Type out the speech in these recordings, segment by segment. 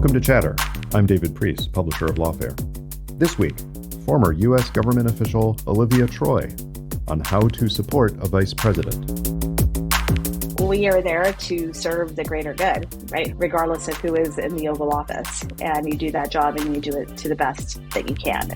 Welcome to Chatter. I'm David Priess, publisher of Lawfare. This week, former U.S. government official Olivia Troye on how to support a vice president. We are there to serve the greater good, right? Regardless of who is in the Oval Office. And you do that job and you do it to the best that you can.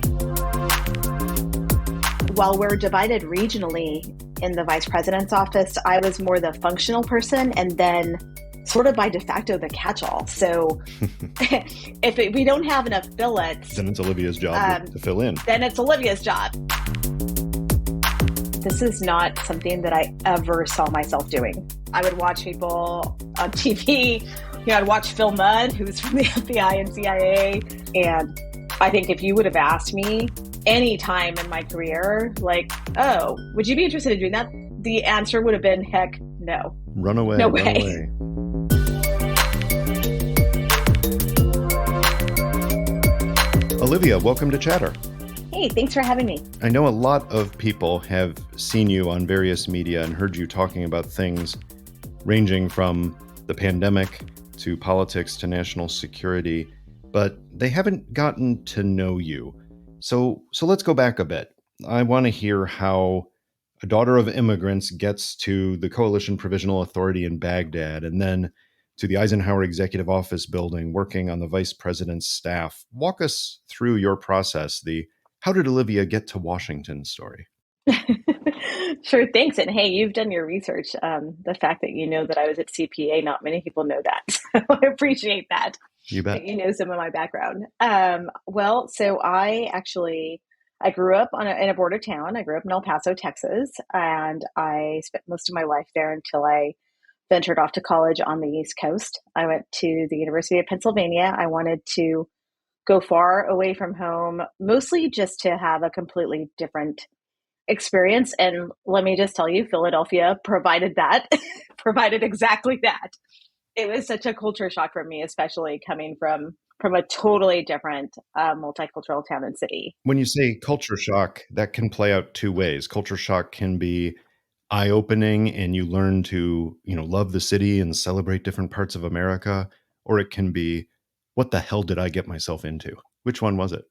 While we're divided regionally in the vice president's office, I was more the functional person and then sort of by de facto the catch-all. So if we don't have enough billets, then it's Olivia's job to fill in. Then it's Olivia's job. This is not something that I ever saw myself doing. I would watch people on TV. I'd watch Phil Mudd, who's from the FBI and CIA. And I think if you would have asked me any time in my career, like, oh, would you be interested in doing that? The answer would have been, heck, no. Run away. No way. Run away. Olivia, welcome to Chatter. Hey, thanks for having me. I know a lot of people have seen you on various media and heard you talking about things ranging from the pandemic to politics to national security, but they haven't gotten to know you. So let's go back a bit. I want to hear how a daughter of immigrants gets to the Coalition Provisional Authority in Baghdad and then to the Eisenhower Executive Office building, working on the vice president's staff. Walk us through your process, the how did Olivia get to Washington story? Sure, thanks. And hey, you've done your research. The fact that you know that I was at CPA, not many people know that. So I appreciate that. You bet. That you know some of my background. So I grew up in a border town. I grew up in El Paso, Texas, and I spent most of my life there until I ventured off to college on the East Coast. I went to the University of Pennsylvania. I wanted to go far away from home, mostly just to have a completely different experience. And let me just tell you, Philadelphia provided exactly that. It was such a culture shock for me, especially coming from a totally different multicultural town and city. When you say culture shock, that can play out two ways. Culture shock can be eye-opening and you learn to, love the city and celebrate different parts of America, or it can be, what the hell did I get myself into? Which one was it?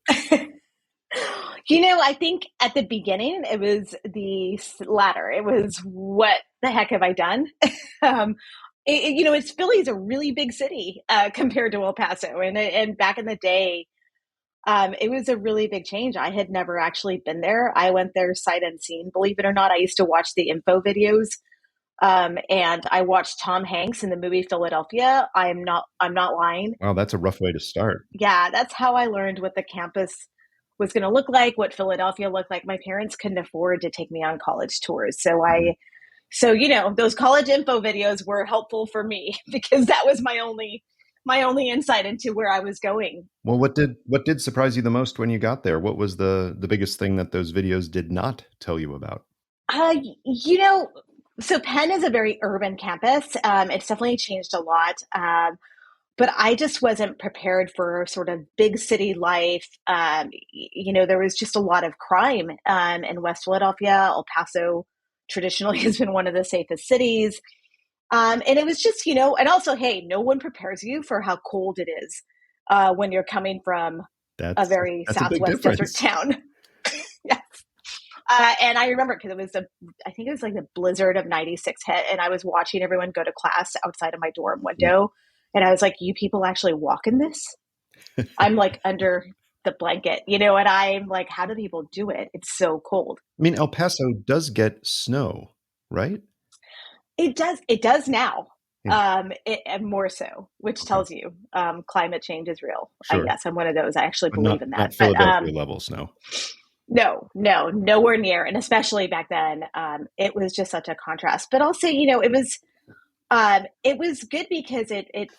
I think at the beginning, it was the latter. It was, what the heck have I done? Philly's a really big city compared to El Paso. And back in the day, it was a really big change. I had never actually been there. I went there sight unseen. Believe it or not, I used to watch the info videos. And I watched Tom Hanks in the movie Philadelphia. I'm not lying. Wow, that's a rough way to start. Yeah, that's how I learned what the campus was going to look like, what Philadelphia looked like. My parents couldn't afford to take me on college tours. So those college info videos were helpful for me because that was my only insight into where I was going. Well, what did surprise you the most when you got there? What was the biggest thing that those videos did not tell you about? So Penn is a very urban campus. It's definitely changed a lot. But I just wasn't prepared for sort of big city life. There was just a lot of crime in West Philadelphia. El Paso traditionally has been one of the safest cities. And it was just, and also, hey, no one prepares you for how cold it is when you're coming from a very southwest desert town. Yes. And I remember because I think it was like the blizzard of 96 hit, and I was watching everyone go to class outside of my dorm window. And I was like, you people actually walk in this? I'm like under the blanket, and I'm like, how do people do it? It's so cold. I mean, El Paso does get snow, right? It does now. Yeah. More so, which tells you climate change is real. Sure. I guess I'm one of those. I actually believe in that. Not Philadelphia level snow. No, nowhere near. And especially back then, it was just such a contrast. But also, it was good because it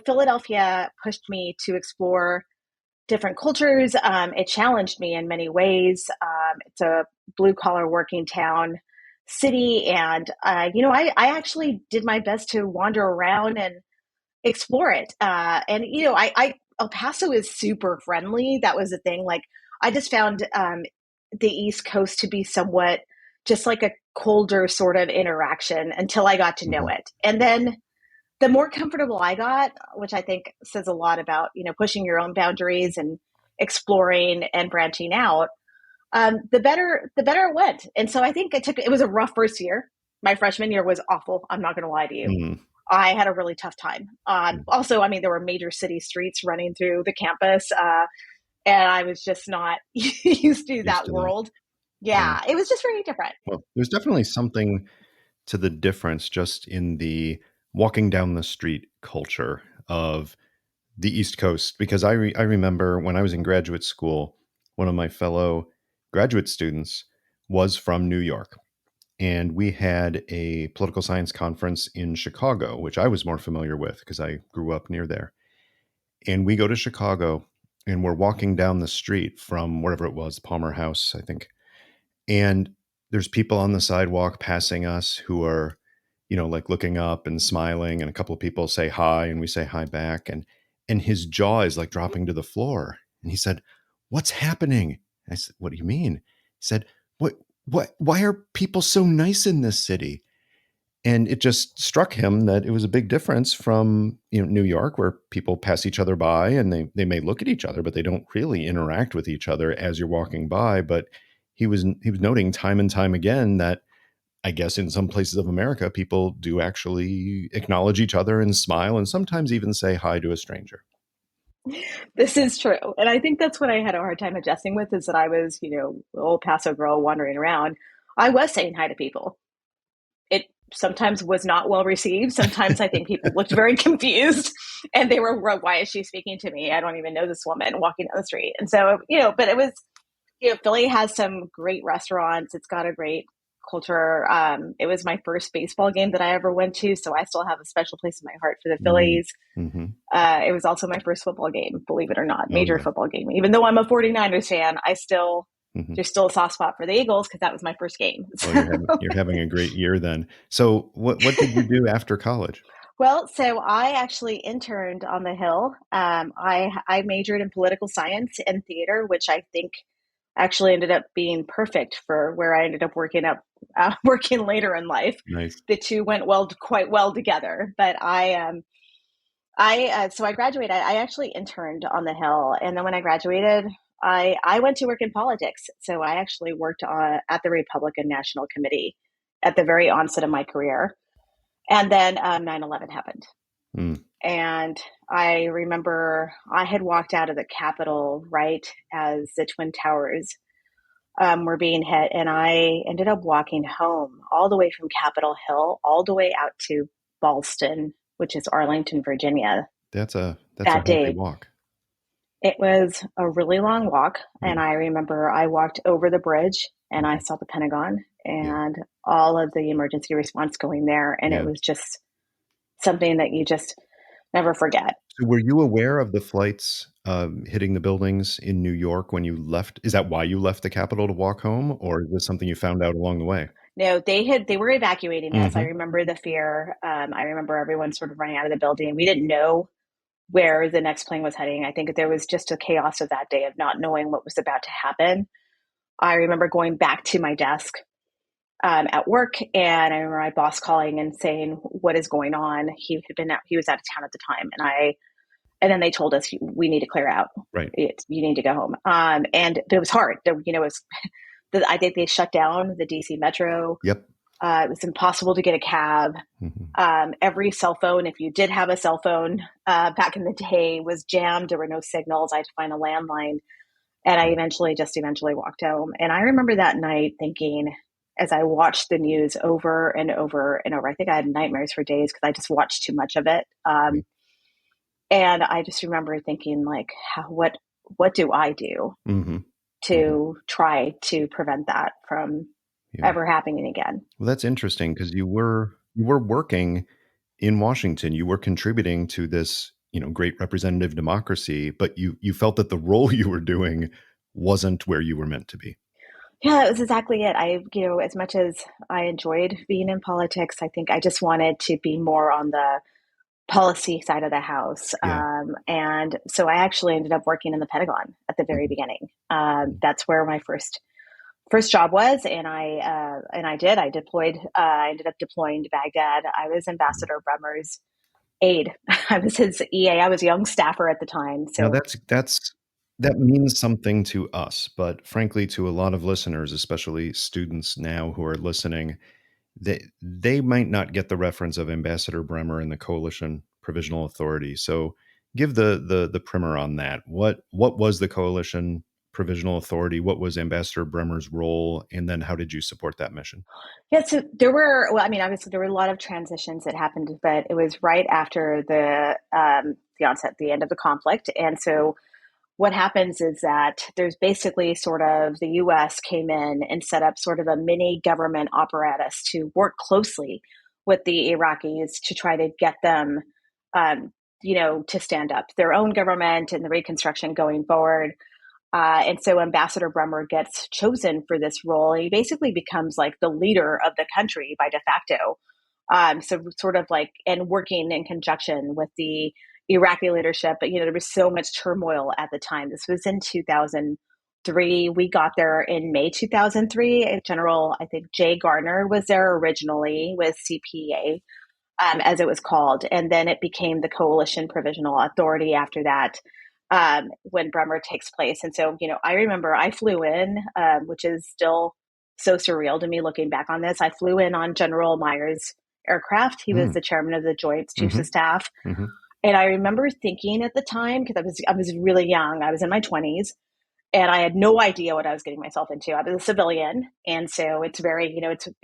Philadelphia pushed me to explore different cultures. It challenged me in many ways. It's a blue collar working town city. And, I actually did my best to wander around and explore it. El Paso is super friendly. That was the thing. Like, I just found the East Coast to be somewhat just like a colder sort of interaction until I got to know it. And then the more comfortable I got, which I think says a lot about, pushing your own boundaries and exploring and branching out, the better it went. And so I think it was a rough first year. My freshman year was awful. I'm not going to lie to you. Mm. I had a really tough time. Also, I mean, there were major city streets running through the campus, and I was just not used to that world. Yeah, it was just very different. Well, there's definitely something to the difference just in the walking down the street culture of the East Coast, because I remember when I was in graduate school, one of my fellow graduate students was from New York, and we had a political science conference in Chicago, which I was more familiar with because I grew up near there. And we go to Chicago, and we're walking down the street from wherever it was, Palmer House, I think. And there's people on the sidewalk passing us who are, like looking up and smiling, and a couple of people say hi, and we say hi back. And his jaw is like dropping to the floor. And he said, "What's happening?" I said, "What do you mean?" He said, why are people so nice in this city?" And it just struck him that it was a big difference from, New York, where people pass each other by and they may look at each other, but they don't really interact with each other as you're walking by. But he was noting time and time again that I guess in some places of America, people do actually acknowledge each other and smile and sometimes even say hi to a stranger. This is true. And I think that's what I had a hard time adjusting with, is that I was, old Paso girl wandering around. I was saying hi to people. It sometimes was not well received. Sometimes I think people looked very confused and they were, "Why is she speaking to me? I don't even know this woman walking down the street." And so, but it was, Philly has some great restaurants. It's got a great culture. It was my first baseball game that I ever went to, so I still have a special place in my heart for the Phillies. Mm-hmm. It was also my first football game, believe it or not, major football game. Even though I'm a 49ers fan, I still there's still a soft spot for the Eagles because that was my first game. Well, you're having a great year then. So what did you do after college? Well, so I actually interned on the Hill. I majored in political science and theater, which I think actually ended up being perfect for where I ended up working later in life. Nice. The two went quite well together. But so I graduated. I actually interned on the Hill, and then when I graduated, I went to work in politics. So I actually worked at the Republican National Committee at the very onset of my career. And then 9/11 happened. Mm. And I remember I had walked out of the Capitol right as the Twin Towers were being hit. And I ended up walking home all the way from Capitol Hill, all the way out to Ballston, which is Arlington, Virginia. That's a that day. healthy walk. It was a really long walk. And I remember I walked over the bridge and I saw the Pentagon and all of the emergency response going there. And it was just something that you just never forget. So were you aware of the flights hitting the buildings in New York when you left? Is that why you left the Capitol to walk home, or is this something you found out along the way? No, they were evacuating us. I remember the fear. I remember everyone sort of running out of the building. We didn't know where the next plane was heading. I think there was just a chaos of that day of not knowing what was about to happen. I remember going back to my desk at work, and I remember my boss calling and saying, "What is going on?" He was out of town at the time, and then they told us, "We need to clear out. Right, you need to go home." And it was hard. I think they shut down the DC Metro. Yep. It was impossible to get a cab. Every cell phone, if you did have a cell phone back in the day, was jammed. There were no signals. I had to find a landline. And I eventually walked home. And I remember that night thinking, as I watched the news over and over and over, I think I had nightmares for days because I just watched too much of it. And I just remember thinking, like, what do I do to try to prevent that from ever happening again? Well, that's interesting because you were working in Washington. You were contributing to this, great representative democracy, but you felt that the role you were doing wasn't where you were meant to be. Yeah, that was exactly it. As much as I enjoyed being in politics, I think I just wanted to be more on the policy side of the house. And so I actually ended up working in the Pentagon at the very beginning. That's where my first job was. And I ended up deploying to Baghdad. I was Ambassador Bremmers. aide. I was his EA. I was a young staffer at the time. Now So that means something to us, but frankly, to a lot of listeners, especially students now who are listening, they might not get the reference of Ambassador Bremer and the Coalition Provisional Authority. So give the primer on that. What was the Coalition Provisional Authority? What was Ambassador Bremer's role? And then how did you support that mission? yeah, so there were, well, I mean, obviously there were a lot of transitions that happened, but it was right after the onset, the end of the conflict. And so what happens is that there's basically sort of the US came in and set up sort of a mini government apparatus to work closely with the Iraqis to try to get them, um, to stand up their own government and the reconstruction going forward. And so Ambassador Bremer gets chosen for this role. He basically becomes like the leader of the country by de facto. So sort of like, and working in conjunction with the Iraqi leadership. But, there was so much turmoil at the time. This was in 2003. We got there in May 2003. General, I think Jay Gardner was there originally with CPA, as it was called. And then it became the Coalition Provisional Authority after that, when Bremer takes place. And so, I remember I flew in, which is still so surreal to me looking back on this. I flew in on General Myers' aircraft. He was the chairman of the Joint Chiefs of Staff. And I remember thinking at the time, because I was really young, I was in my 20s, and I had no idea what I was getting myself into. I was a civilian, and so it's very,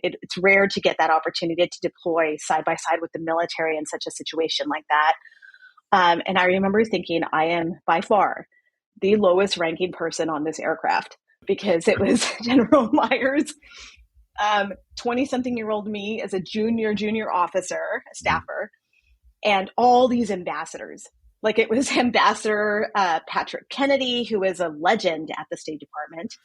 it's rare to get that opportunity to deploy side by side with the military in such a situation like that. And I remember thinking, I am by far the lowest ranking person on this aircraft, because it was General Myers, 20-something-year-old me as a junior officer, a staffer, and all these ambassadors. Like it was Ambassador Patrick Kennedy, who was a legend at the State Department.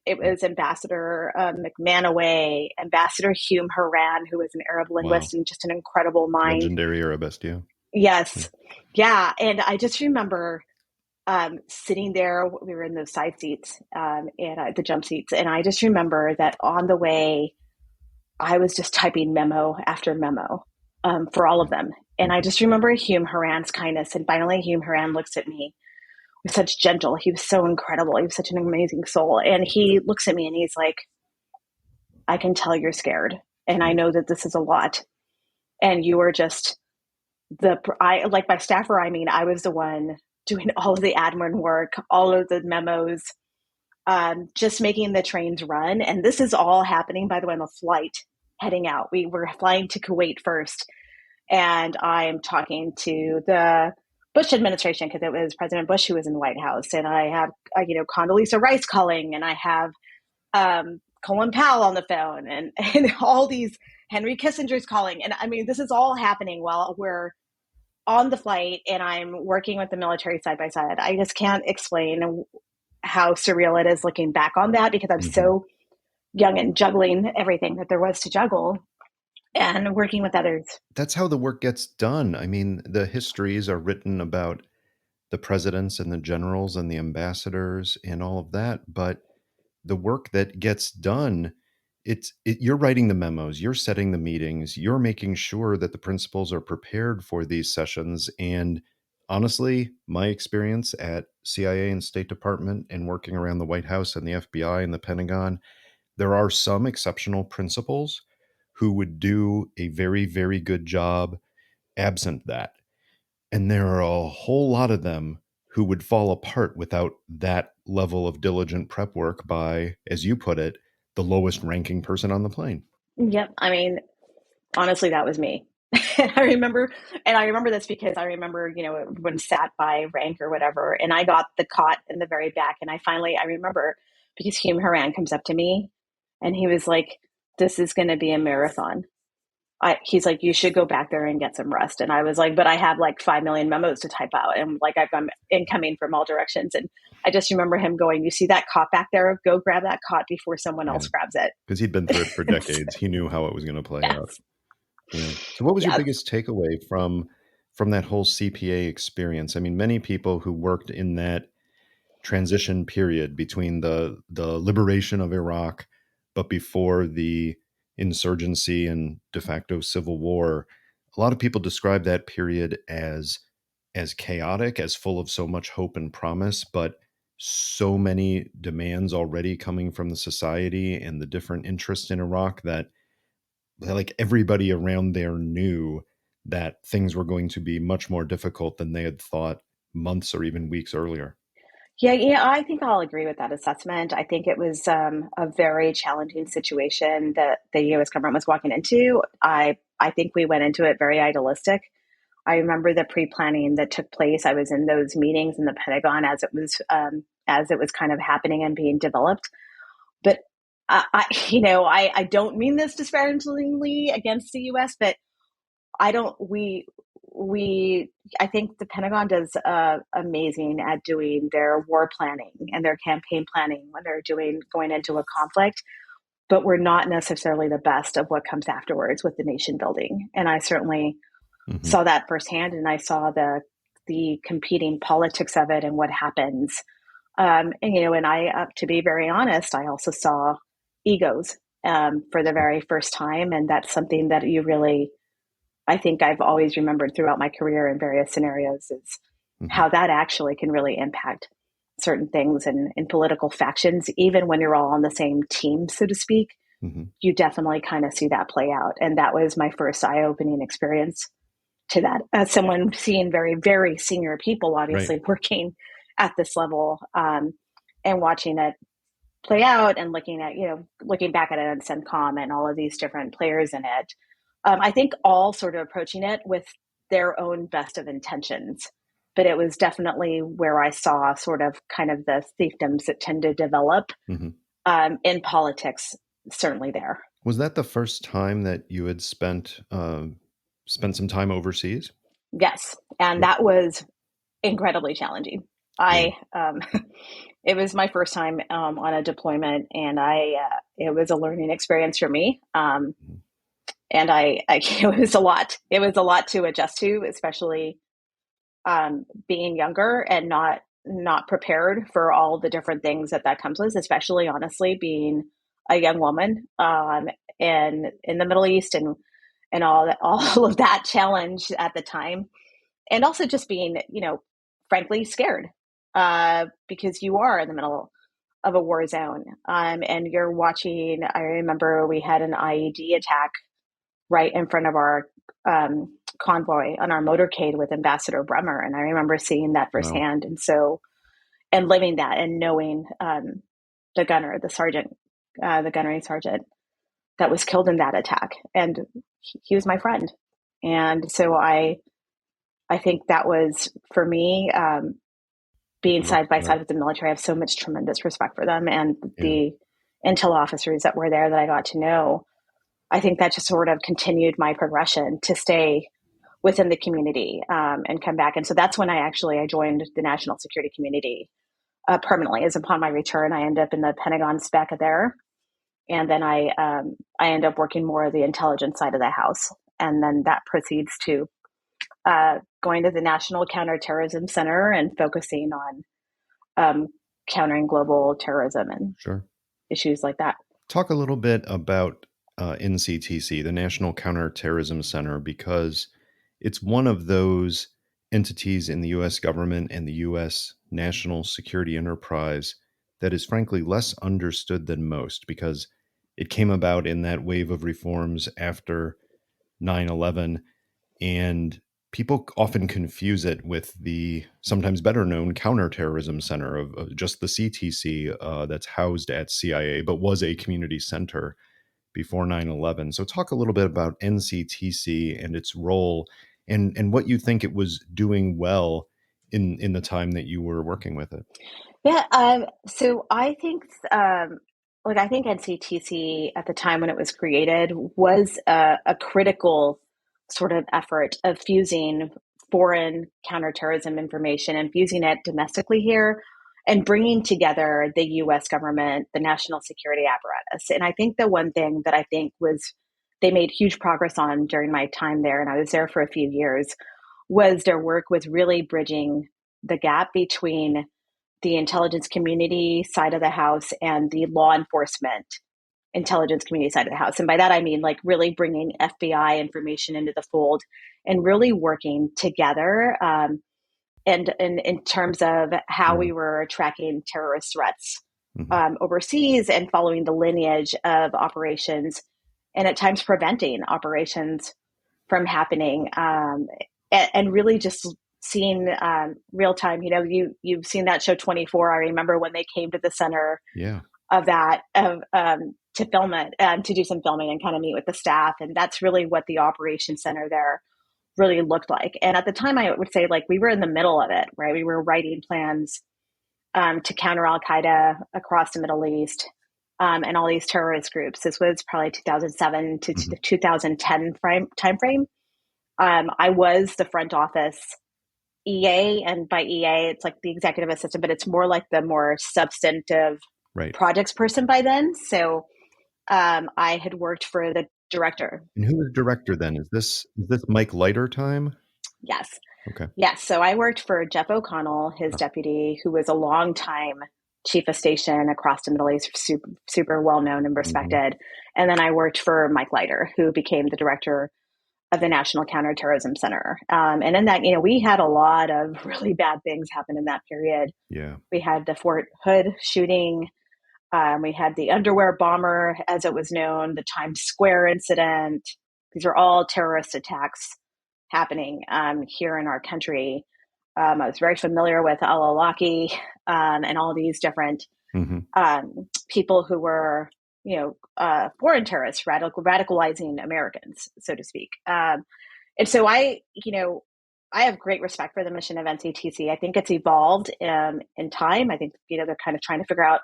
It was Ambassador McManaway, Ambassador Hume Haran, who was an Arab linguist and just an incredible mind. Legendary Arabist, yeah. Yes. Yeah. And I just remember sitting there, we were in those side seats and the jump seats. And I just remember that on the way, I was just typing memo after memo for all of them. And I just remember Hume Haran's kindness. And finally, Hume Haran looks at me with such gentle, he was so incredible. He was such an amazing soul. And he looks at me and he's like, I can tell you're scared. And I know that this is a lot. And you are just like my staffer. I mean, I was the one doing all of the admin work, all of the memos, just making the trains run. And this is all happening, by the way, on the flight heading out. We were flying to Kuwait first. And I'm talking to the Bush administration, because it was President Bush who was in the White House. And I have, Condoleezza Rice calling, and I have Colin Powell on the phone, and all these Henry Kissinger's calling. And I mean, this is all happening while we're on the flight and I'm working with the military side by side. I just can't explain how surreal it is looking back on that, because I'm so young and juggling everything that there was to juggle and working with others. That's how the work gets done. I mean, the histories are written about the presidents and the generals and the ambassadors and all of that, but the work that gets done, you're writing the memos, you're setting the meetings, you're making sure that the principals are prepared for these sessions. And honestly, my experience at CIA and State Department and working around the White House and the FBI and the Pentagon, there are some exceptional principals who would do a very, very good job absent that. And there are a whole lot of them who would fall apart without that level of diligent prep work by, as you put it, the lowest ranking person on the plane. Yep. I mean, honestly, that was me. And I remember this because I remember, when sat by rank or whatever, and I got the cot in the very back. And I remember, because Hume Haran comes up to me and he was like, this is going to be a marathon. He's like, you should go back there and get some rest. And I was like, but I have like 5 million memos to type out. And like, I'm incoming from all directions. And I just remember him going, you see that cot back there? Go grab that cot before someone else grabs it. Because he'd been through it for decades. He knew how it was going to play out. Yeah. So what was your biggest takeaway from that whole CPA experience? I mean, many people who worked in that transition period between the liberation of Iraq, but before the insurgency and de facto civil war, a lot of people describe that period as chaotic, as full of so much hope and promise, but so many demands already coming from the society and the different interests in Iraq that like everybody around there knew that things were going to be much more difficult than they had thought months or even weeks earlier. Yeah, I think I'll agree with that assessment. I think it was a very challenging situation that the U.S. government was walking into. I think we went into it very idealistic. I remember the pre-planning that took place. I was in those meetings in the Pentagon as it was kind of happening and being developed. But I don't mean this disparagingly against the U.S., but I don't. We I think the Pentagon does amazing at doing their war planning and their campaign planning when they're going into a conflict. But we're not necessarily the best of what comes afterwards with the nation building. And I certainly Mm-hmm. saw that firsthand, and I saw the competing politics of it and what happens. And I, to be very honest, I also saw egos for the very first time, and that's something that you really, I think, I've always remembered throughout my career in various scenarios is Mm-hmm. how that actually can really impact certain things in political factions, even when you're all on the same team, so to speak. Mm-hmm. You definitely kind of see that play out, and that was my first eye-opening experience to that as someone seeing very, very senior people Right. obviously working at this level, and watching it play out and looking back at it on CENTCOM and all of these different players in it. I think all sort of approaching it with their own best of intentions. But it was definitely where I saw sort of kind of the fiefdoms that tend to develop Mm-hmm. in politics, certainly there. Was that the first time that you had spent some time overseas? Yes. And Yeah. that was incredibly challenging. Yeah. It was my first time on a deployment, and it was a learning experience for me. Mhm. And it was a lot. It was a lot to adjust to, especially being younger and not prepared for all the different things that comes with, especially honestly being a young woman and in the Middle East and all of that challenge at the time, and also just being frankly scared because you are in the middle of a war zone, and you're watching. I remember we had an IED attack right in front of our convoy on our motorcade with Ambassador Bremer. And I remember seeing that Wow. firsthand. And living that and knowing the gunner, the sergeant, the gunnery sergeant that was killed in that attack. And he was my friend. And so I think that was for me, being I love side by that. side with the military. I have so much tremendous respect for them and Yeah. the intel officers that were there that I got to know. I think that just sort of continued my progression to stay within the community and come back. And so that's when I joined the national security community permanently. As upon my return, I ended up in the Pentagon spec there, and then I end up working more of the intelligence side of the house, and then that proceeds to going to the National Counterterrorism Center and focusing on countering global terrorism and Sure. issues like that. Talk a little bit about NCTC, the National Counterterrorism Center, because it's one of those entities in the U.S. government and the U.S. national security enterprise that is frankly less understood than most because it came about in that wave of reforms after 9/11, and people often confuse it with the sometimes better known Counterterrorism Center of just the CTC that's housed at CIA, but was a community center before 9/11. So talk a little bit about NCTC and its role and what you think it was doing well in the time that you were working with it. Yeah. So I think NCTC at the time when it was created was a critical sort of effort of fusing foreign counterterrorism information and fusing it domestically here and bringing together the U.S. government, the national security apparatus. And I think the one thing that I think was they made huge progress on during my time there, and I was there for a few years, was their work with really bridging the gap between the intelligence community side of the house and the law enforcement intelligence community side of the house. And by that, I mean like really bringing FBI information into the fold and really working together. And in terms of how we were tracking terrorist threats overseas and following the lineage of operations and at times preventing operations from happening, and really just seeing real time. You've seen that show 24. I remember when they came to the center of that to film it and to do some filming and kind of meet with the staff, and that's really what the operations center there really looked like. And at the time, I would say like we were in the middle of it, right? We were writing plans to counter Al-Qaeda across the Middle East and all these terrorist groups. This was probably 2007 to 2010 timeframe. I was the front office EA, and by EA, it's like the executive assistant, but it's more like the more substantive projects person by then. So I had worked for the director. And who was director then? Is this Mike Leiter time? Yes. Okay. Yes. So I worked for Jeff O'Connell, his deputy, who was a long time chief of station across the Middle East, super well known and respected. And then I worked for Mike Leiter, who became the director of the National Counterterrorism Center. And in that, we had a lot of really bad things happen in that period. Yeah. We had the Fort Hood shooting. We had the underwear bomber, as it was known, the Times Square incident. These are all terrorist attacks happening here in our country. I was very familiar with al-Awlaki and all these different people who were, foreign terrorists, radicalizing Americans, so to speak. And so I have great respect for the mission of NCTC. I think it's evolved in time. I think, they're kind of trying to figure out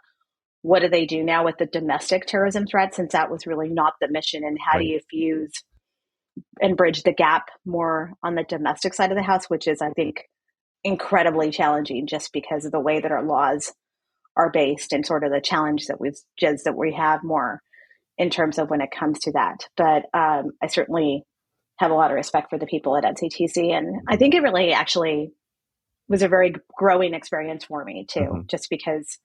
what do they do now with the domestic terrorism threat, since that was really not the mission. And how do you fuse and bridge the gap more on the domestic side of the house, which is, I think, incredibly challenging just because of the way that our laws are based and sort of the challenge that we have more in terms of when it comes to that. But I certainly have a lot of respect for the people at NCTC. And I think it really actually was a very growing experience for me too, just because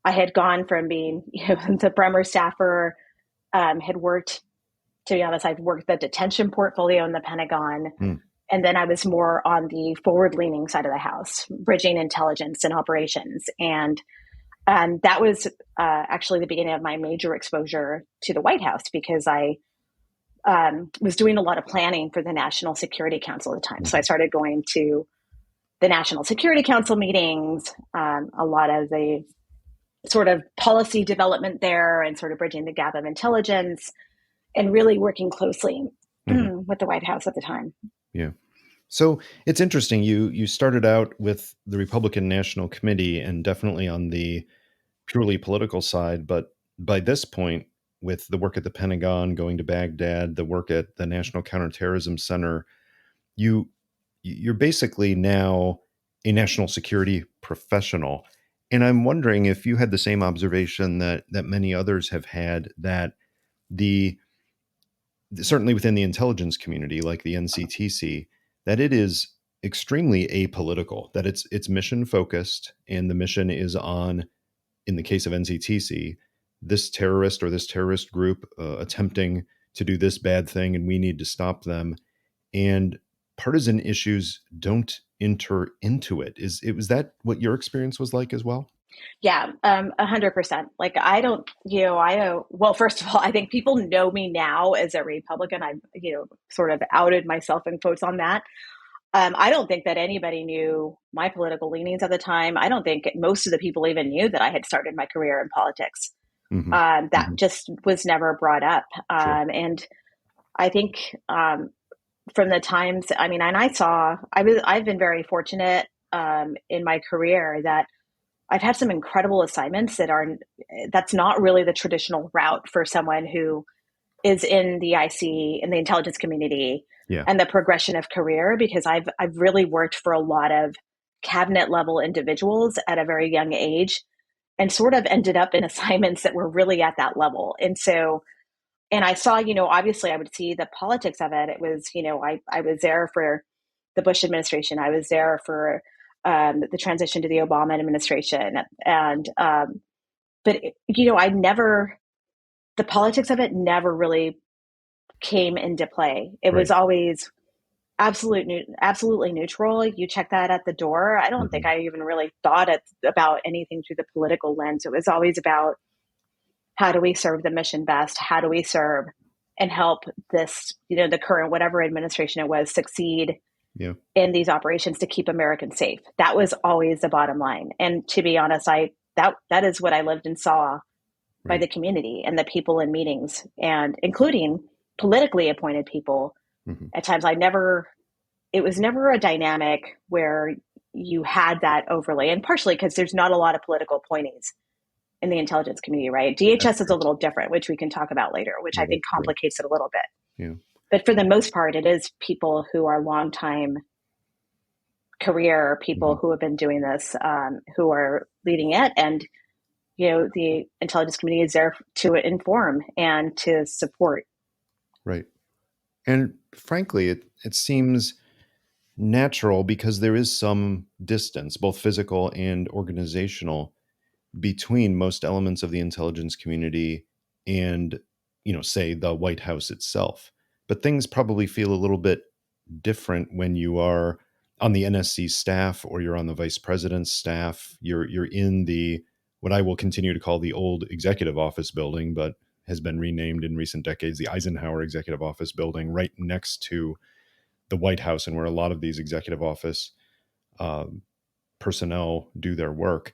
I had gone from being, the Bremer staffer, had worked, to be honest, I'd worked the detention portfolio in the Pentagon. And then I was more on the forward-leaning side of the house, bridging intelligence and operations. And that was actually the beginning of my major exposure to the White House, because I was doing a lot of planning for the National Security Council at the time. So I started going to the National Security Council meetings, a lot of the sort of policy development there, and sort of bridging the gap of intelligence, and really working closely with the White House at the time. Yeah. So it's interesting. You started out with the Republican National Committee and definitely on the purely political side. But by this point, with the work at the Pentagon, going to Baghdad, the work at the National Counterterrorism Center, you're basically now a national security professional. And I'm wondering if you had the same observation that many others have had, that certainly within the intelligence community, like the NCTC, that it is extremely apolitical, that it's mission focused, and the mission is on, in the case of NCTC, this terrorist or this terrorist group attempting to do this bad thing, and we need to stop them. And partisan issues don't enter into it. Was that what your experience was like as well? Yeah, 100%. Like, I don't, well, first of all, I think people know me now as a Republican. I've, sort of outed myself in quotes on that. I don't think that anybody knew my political leanings at the time. I don't think most of the people even knew that I had started my career in politics. That just was never brought up. And I think from the times, and I've been very fortunate in my career that I've had some incredible assignments that's not really the traditional route for someone who is in the IC, in the intelligence community, and the progression of career, because I've really worked for a lot of cabinet level individuals at a very young age, and sort of ended up in assignments that were really at that level. And so, and I saw, obviously I would see the politics of it. It was, I was there for the Bush administration. I was there for the transition to the Obama administration. And, but, the the politics of it never really came into play. It was Right. always absolutely neutral. You check that at the door. I don't think Mhm. I even really thought about anything through the political lens. It was always about how do we serve the mission best? How do we serve and help this, the current, whatever administration it was, succeed Yeah. in these operations to keep Americans safe? That was always the bottom line. And to be honest, that is what I lived and saw by Right. the community and the people in meetings, and including politically appointed people. Mhm. At times, it was never a dynamic where you had that overlay, and partially because there's not a lot of political appointees in the intelligence community, right? That's DHS is a right. little different, which we can talk about later, which Yeah, I think that's true. complicates it a little bit. Yeah. But for the most part, it is people who are longtime career people Mhm. who have been doing this, who are leading it. And, the intelligence community is there to inform and to support. Right. And frankly, it seems natural because there is some distance, both physical and organizational, between most elements of the intelligence community and, say the White House itself. But things probably feel a little bit different when you are on the NSC staff or you're on the vice president's staff. You're in the what I will continue to call the old executive office building, but has been renamed in recent decades, the Eisenhower Executive Office building, right next to the White House, and where a lot of these executive office um, personnel do their work.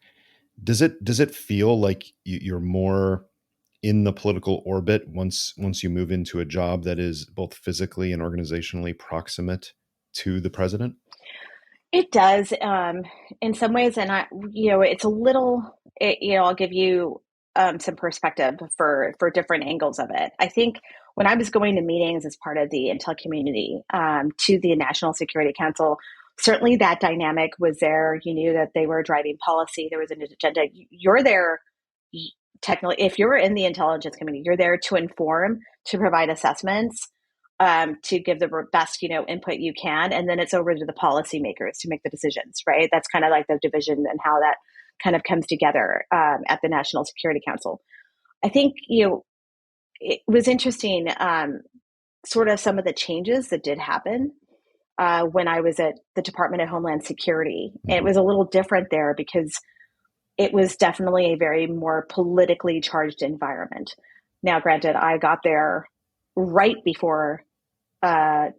Does it feel like you're more in the political orbit once you move into a job that is both physically and organizationally proximate to the president? It does, in some ways, and it's a little. I'll give you some perspective for different angles of it. I think when I was going to meetings as part of the intel community, to the National Security Council, certainly that dynamic was there. You knew that they were driving policy. There was an agenda. You're there. Technically, if you're in the intelligence community, you're there to inform, to provide assessments, to give the best, input you can. And then it's over to the policymakers to make the decisions, right? That's kind of like the division and how that kind of comes together at the National Security Council. I think, it was interesting, sort of some of the changes that did happen when I was at the Department of Homeland Security. It Mhm. was a little different there because it was definitely a very more politically charged environment. Now, granted, I got there right before uh,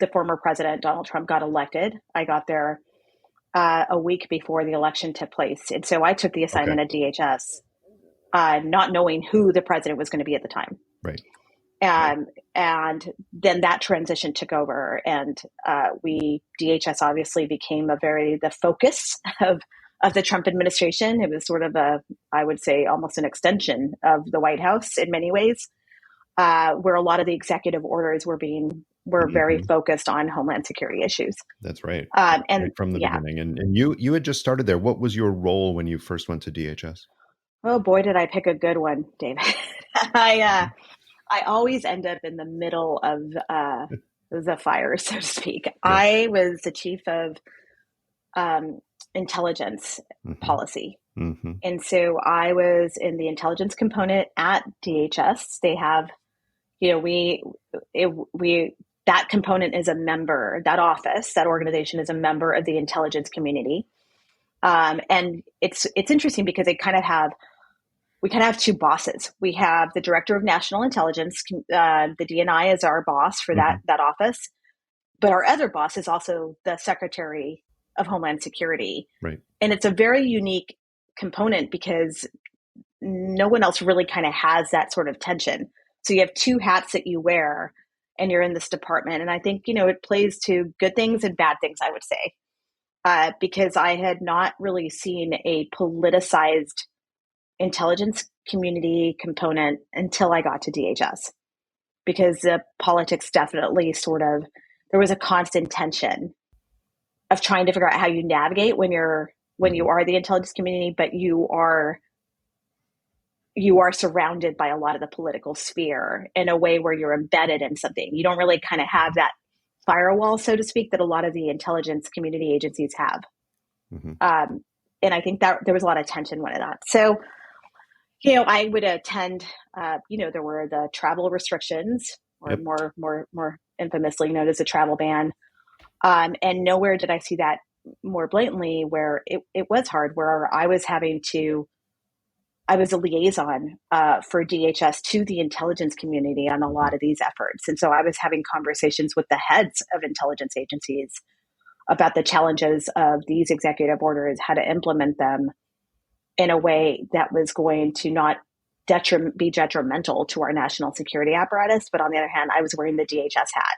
the former president, Donald Trump, got elected. I got there a week before the election took place. And so I took the Okay. assignment at DHS, not knowing who the president was going to be at the time. Right. Right. And then that transition took over, and DHS obviously became the focus of the Trump administration. It was sort of I would say, almost an extension of the White House in many ways, where a lot of the executive orders were very Mhm. focused on Homeland Security issues. That's right. And Right from the yeah, beginning. And you had just started there. What was your role when you first went to DHS? oh boy, did I pick a good one, David. I always end up in the middle of the fire, so to speak. Yeah. I was the chief of um, intelligence Mhm. policy. Mhm. And so I was in the intelligence component at DHS. They have, we that component is a member, that office, that organization is a member of the intelligence community. And it's interesting because we kind of have two bosses. We have the director of national intelligence, the DNI is our boss for that Mhm. that office, but our other boss is also the secretary of Homeland Security, Right. and it's a very unique component because no one else really kind of has that sort of tension. So you have two hats that you wear, and you're in this department, and I think it plays to good things and bad things, I would say, because I had not really seen a politicized intelligence community component until I got to DHS, because the politics definitely there was a constant tension of trying to figure out how you navigate when you Mhm. are the intelligence community, but you are surrounded by a lot of the political sphere in a way where you're embedded in something. You don't really kind of have that firewall, so to speak, that a lot of the intelligence community agencies have. Mhm. Um, and I think that there was a lot of tension with that. So I would attend, there were the travel restrictions, or Yep. more infamously known as a travel ban. And nowhere did I see that more blatantly where it was hard, where I was a liaison for DHS to the intelligence community on a lot of these efforts. And so I was having conversations with the heads of intelligence agencies about the challenges of these executive orders, how to implement them in a way that was going to not be detrimental to our national security apparatus. But on the other hand, I was wearing the DHS hat.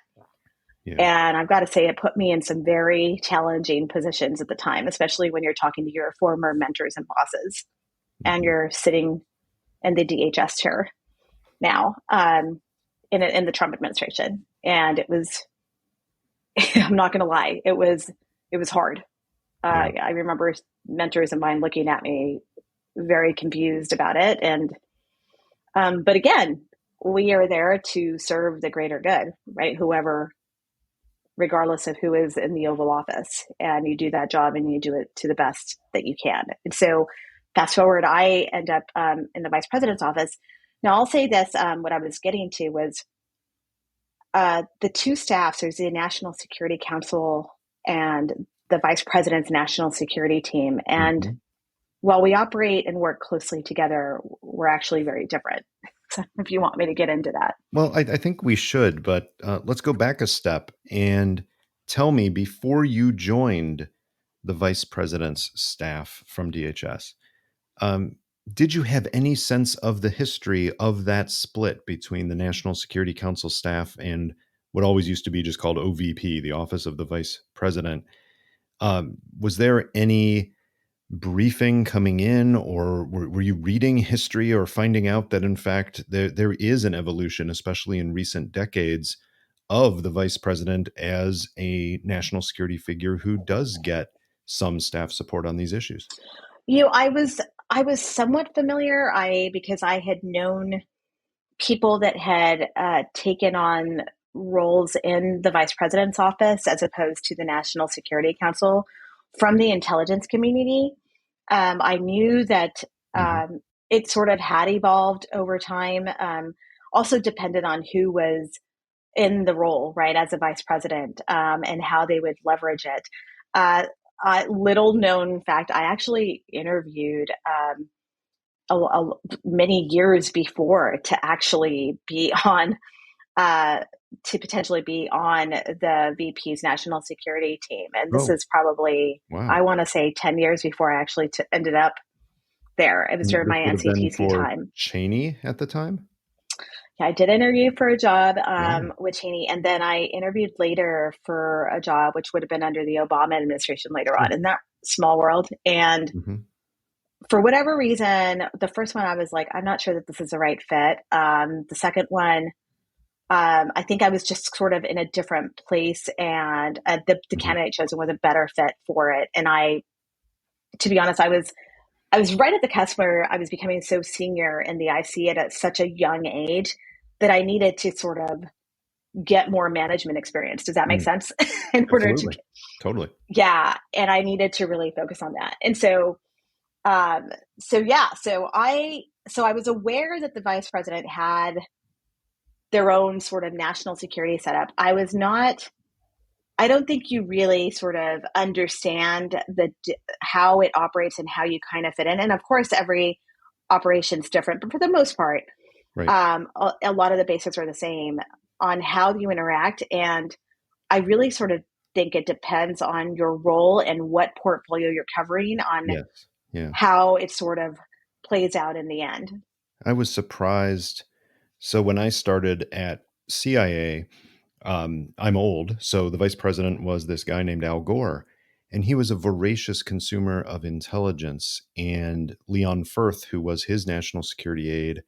Yeah. And I've got to say, it put me in some very challenging positions at the time, especially when you're talking to your former mentors and bosses and you're sitting in the DHS chair now in the Trump administration. And it was, I'm not going to lie, it was hard. Yeah. I remember mentors of mine looking at me very confused about it. And, but again, we are there to serve the greater good, right? Regardless of who is in the Oval Office, and you do that job and you do it to the best that you can. And so fast forward, I end up in the vice president's office. Now I'll say this, what I was getting to was the two staffs, there's the National Security Council and the vice president's national security team. And while we operate and work closely together, we're actually very different. So if you want me to get into that. Well, I think we should, but let's go back a step and tell me, before you joined the vice president's staff from DHS, did you have any sense of the history of that split between the National Security Council staff and what always used to be just called OVP, the Office of the Vice President? Was there any briefing coming in, or were you reading history or finding out that in fact there is an evolution, especially in recent decades, of the vice president as a national security figure who does get some staff support on these issues? I was somewhat familiar, because I had known people that had taken on roles in the vice president's office as opposed to the National Security Council from the intelligence community. I knew that it sort of had evolved over time, also depended on who was in the role, right, as a vice president, and how they would leverage it. Little known fact, I actually interviewed many years before to actually be on, to potentially be on the VP's national security team. And this is probably, Wow. I want to say 10 years before I actually ended up there. It was during my This would have been NCTC for time. Cheney at the time? Yeah, I did interview for a job with Cheney, and then I interviewed later for a job which would have been under the Obama administration later on. In that small world? And for whatever reason, the first one I was like, I'm not sure that this is the right fit. The second one, I think I was just sort of in a different place, and the candidate chosen was a better fit for it. And to be honest, I was right at the cusp where I was becoming so senior in the IC at such a young age that I needed to sort of get more management experience. Does that make sense? In order to totally. Yeah. And I needed to really focus on that. And so I was aware that the vice president had their own sort of national security setup. I don't think you really sort of understand how it operates and how you kind of fit in. And of course, every operation's different, but for the most part, a lot of the basics are the same on how you interact. And I really sort of think it depends on your role and what portfolio you're covering on how it sort of plays out in the end. I was surprised. So when I started at CIA, I'm old, so the vice president was this guy named Al Gore, and he was a voracious consumer of intelligence. And Leon Firth, who was his national security aide,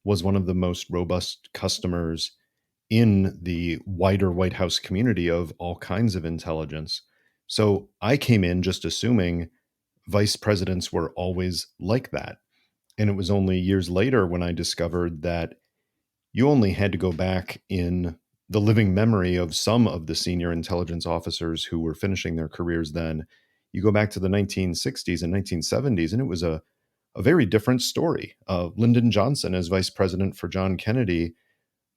was one of the most robust customers in the wider White House community of all kinds of intelligence. So I came in just assuming vice presidents were always like that. And it was only years later when I discovered that you only had to go back in the living memory of some of the senior intelligence officers who were finishing their careers then. You go back to the 1960s and 1970s, and it was a a very different story. Lyndon Johnson, as vice president for John Kennedy,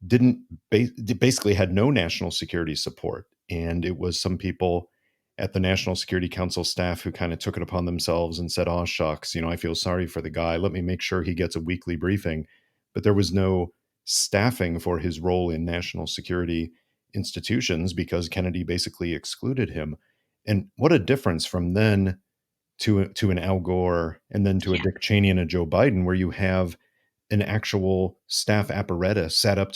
didn't basically had no national security support. And it was some people at the National Security Council staff who kind of took it upon themselves and said, "Oh, shucks, I feel sorry for the guy. Let me make sure he gets a weekly briefing." But there was no staffing for his role in national security institutions because Kennedy basically excluded him. And what a difference from then to an Al Gore and then to a Dick Cheney and a Joe Biden, where you have an actual staff apparatus set up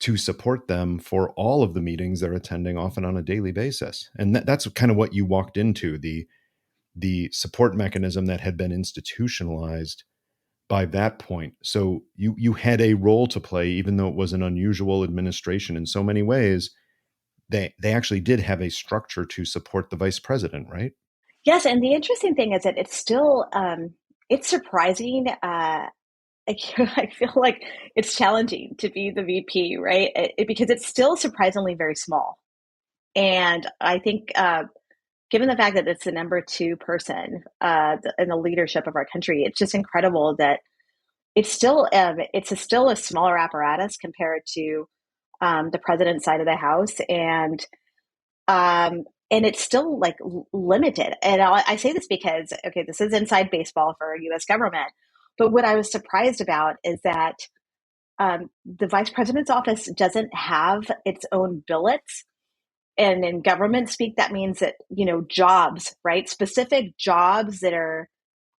to support them for all of the meetings they're attending, often on a daily basis. And that's kind of what you walked into, the support mechanism that had been institutionalized by that point. So you had a role to play, even though it was an unusual administration in so many ways. They actually did have a structure to support the vice president, right? Yes, and the interesting thing is that it's still it's surprising. I feel like it's challenging to be the VP, right? Because it's still surprisingly very small. And I think, given the fact that it's the number two person in the leadership of our country, it's just incredible that it's still a smaller apparatus compared to the president's side of the house, and it's still like limited. And I say this because, okay, this is inside baseball for U.S. government. But what I was surprised about is that the vice president's office doesn't have its own billets. And in government speak, that means that, jobs, right? Specific jobs that are,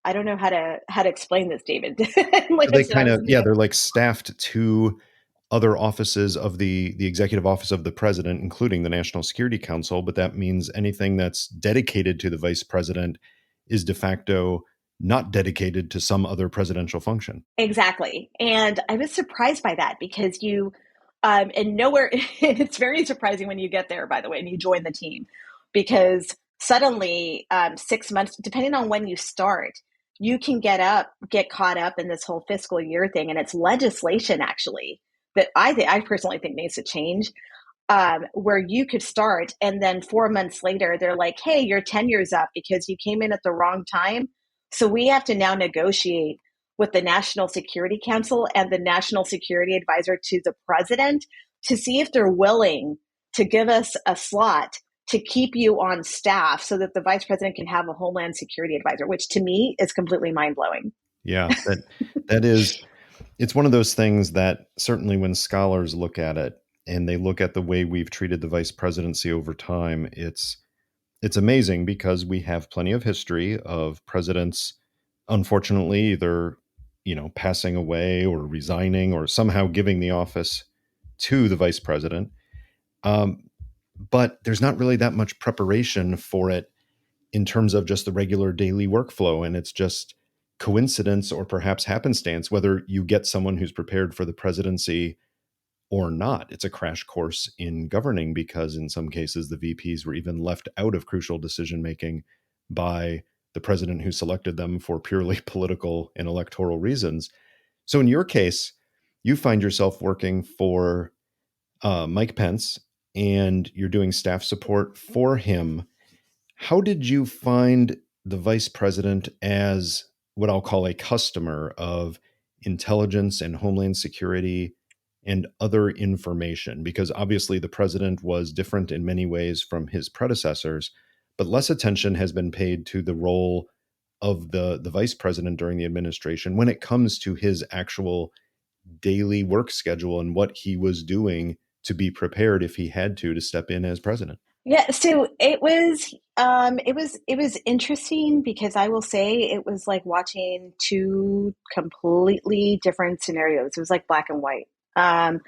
I don't know how to explain this, David. Like They kind of, yeah, they're like staffed to other offices of the executive office of the president, including the National Security Council. But that means anything that's dedicated to the vice president is de facto not dedicated to some other presidential function. Exactly. And I was surprised by that because and nowhere, it's very surprising when you get there, by the way, and you join the team, because suddenly 6 months, depending on when you start, you can get caught up in this whole fiscal year thing. And it's legislation actually that I personally think needs to change, where you could start and then 4 months later, they're like, "Hey, your tenure's up because you came in at the wrong time. So we have to now negotiate with the National Security Council and the National Security Advisor to the president to see if they're willing to give us a slot to keep you on staff so that the vice president can have a Homeland Security Advisor," which to me is completely mind-blowing. Yeah, that is, it's one of those things that certainly when scholars look at it and they look at the way we've treated the vice presidency over time, it's amazing because we have plenty of history of presidents, unfortunately, either passing away or resigning or somehow giving the office to the vice president. But there's not really that much preparation for it in terms of just the regular daily workflow. And it's just coincidence or perhaps happenstance whether you get someone who's prepared for the presidency or not. It's a crash course in governing because in some cases the VPs were even left out of crucial decision making by the president who selected them for purely political and electoral reasons. So in your case, you find yourself working for Mike Pence and you're doing staff support for him. How did you find the vice president as what I'll call a customer of intelligence and homeland security and other information? Because obviously the president was different in many ways from his predecessors, but less attention has been paid to the role of the vice president during the administration when it comes to his actual daily work schedule and what he was doing to be prepared if he had to step in as president. Yeah, so it was interesting because I will say it was like watching two completely different scenarios. It was like black and white. Huh.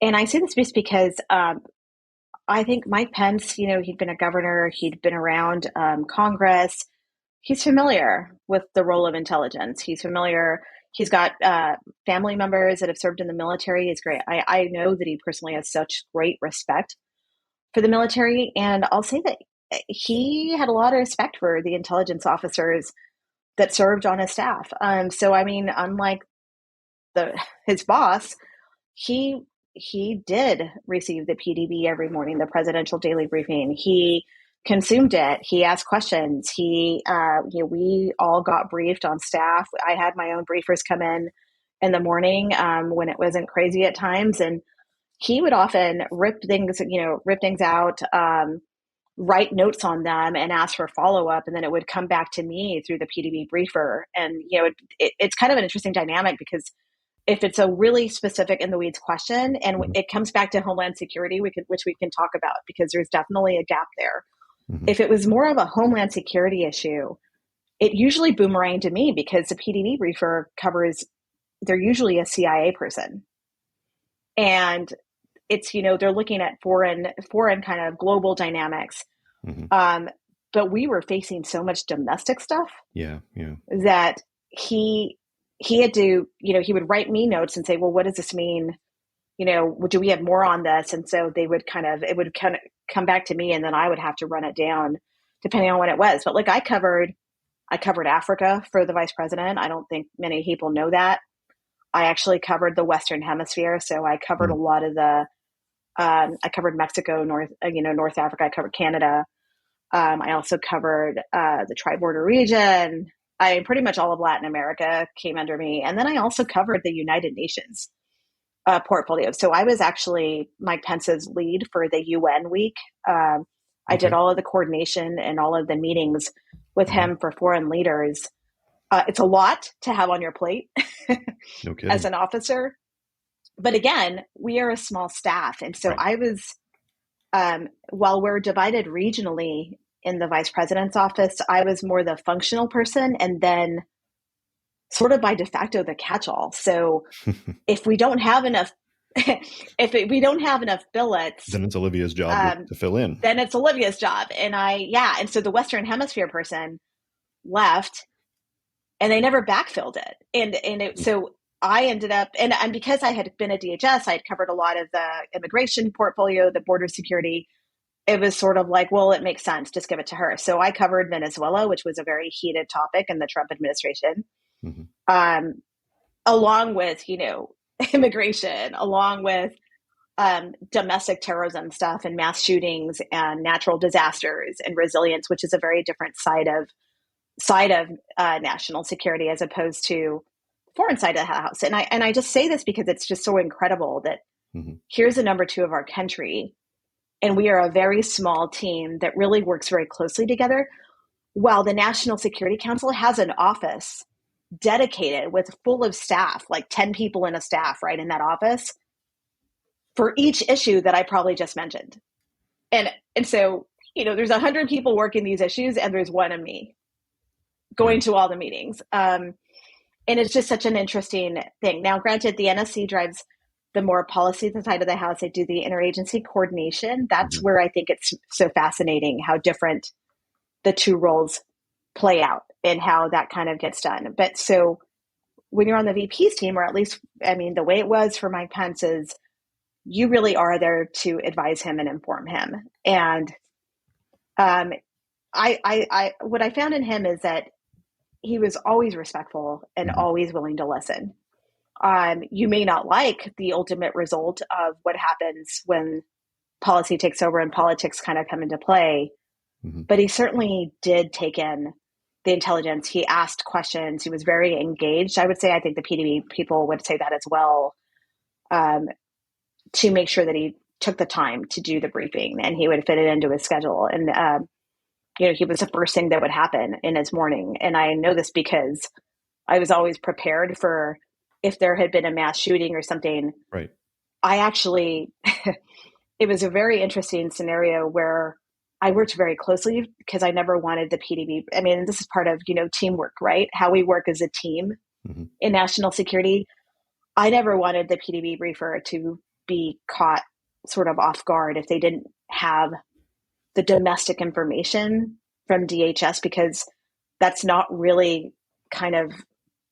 And I say this just because I think Mike Pence, he'd been a governor, he'd been around Congress. He's familiar with the role of intelligence. He's familiar. He's got family members that have served in the military. It's great. I know that he personally has such great respect for the military. And I'll say that he had a lot of respect for the intelligence officers that served on his staff. So, I mean, unlike his boss, he did receive the PDB every morning, the presidential daily briefing. He consumed it. He asked questions. We all got briefed on staff. I had my own briefers come in the morning when it wasn't crazy at times, and he would often rip things out, write notes on them, and ask for follow up, and then it would come back to me through the PDB briefer. And it's kind of an interesting dynamic because if it's a really specific in the weeds question and it comes back to Homeland Security, which we can talk about because there's definitely a gap there. If it was more of a Homeland Security issue, it usually boomeranged to me because the PDB briefer they're usually a CIA person. And it's, they're looking at foreign kind of global dynamics. But we were facing so much domestic stuff that he had to, he would write me notes and say, well, what does this mean? Do we have more on this? And so it would kind of come back to me, and then I would have to run it down depending on what it was. But like I covered Africa for the vice president. I don't think many people know that. I actually covered the Western Hemisphere. So I covered a lot of I covered Mexico, North Africa. I covered Canada. I also covered the Tri-Border region. Pretty much all of Latin America came under me. And then I also covered the United Nations portfolio. So I was actually Mike Pence's lead for the UN week. I did all of the coordination and all of the meetings with him for foreign leaders. It's a lot to have on your plate as an officer. But again, we are a small staff. And so I was, while we're divided regionally in the vice president's office, I was more the functional person and then sort of by de facto the catch-all. So if we don't have enough, billets, then it's Olivia's job to fill in. Then it's Olivia's job. And so the Western Hemisphere person left and they never backfilled it. So I ended up, and because I had been at DHS, I had covered a lot of the immigration portfolio, the border security. It was sort of like, well, it makes sense. Just give it to her. So I covered Venezuela, which was a very heated topic in the Trump administration, along with, immigration, along with domestic terrorism stuff and mass shootings and natural disasters and resilience, which is a very different side of national security as opposed to foreign side of the house. And I just say this because it's just so incredible that here's the number 2 of our country. And we are a very small team that really works very closely together. While the National Security Council has an office dedicated with full of staff, like 10 people in a staff, right, in that office for each issue that I probably just mentioned. And so, there's 100 people working these issues and there's one of me going to all the meetings. And it's just such an interesting thing. Now, granted, the NSC drives the more policy side of the house. They do the interagency coordination. That's where I think it's so fascinating how different the two roles play out and how that kind of gets done. But so when you're on the VP's team, or at least, the way it was for Mike Pence is you really are there to advise him and inform him. And what I found in him is that he was always respectful and always willing to listen. You may not like the ultimate result of what happens when policy takes over and politics kind of come into play, but he certainly did take in the intelligence. He asked questions. He was very engaged. I would say, I think the PDB people would say that as well, to make sure that he took the time to do the briefing and he would fit it into his schedule. And, he was the first thing that would happen in his morning. And I know this because I was always prepared for if there had been a mass shooting or something. Right. I actually, it was a very interesting scenario where I worked very closely because I never wanted the PDB. This is part of, teamwork, right? How we work as a team in national security. I never wanted the PDB briefer to be caught sort of off guard if they didn't have the domestic information from DHS, because that's not really kind of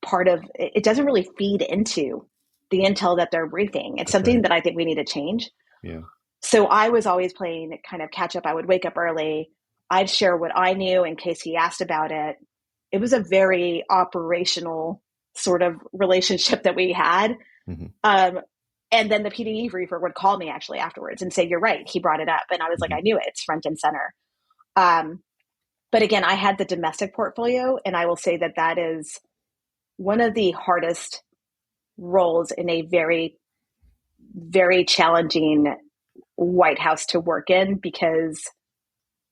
part of it. Doesn't really feed into the intel that they're briefing. It's something that I think we need to change. Yeah. So I was always playing kind of catch up. I would wake up early. I'd share what I knew in case he asked about it. It was a very operational sort of relationship that we had. And then the PDE briefer would call me actually afterwards and say, you're right, he brought it up. And I was like, I knew it. It's front and center. But again, I had the domestic portfolio, and I will say that that is one of the hardest roles in a very, very challenging White House to work in, because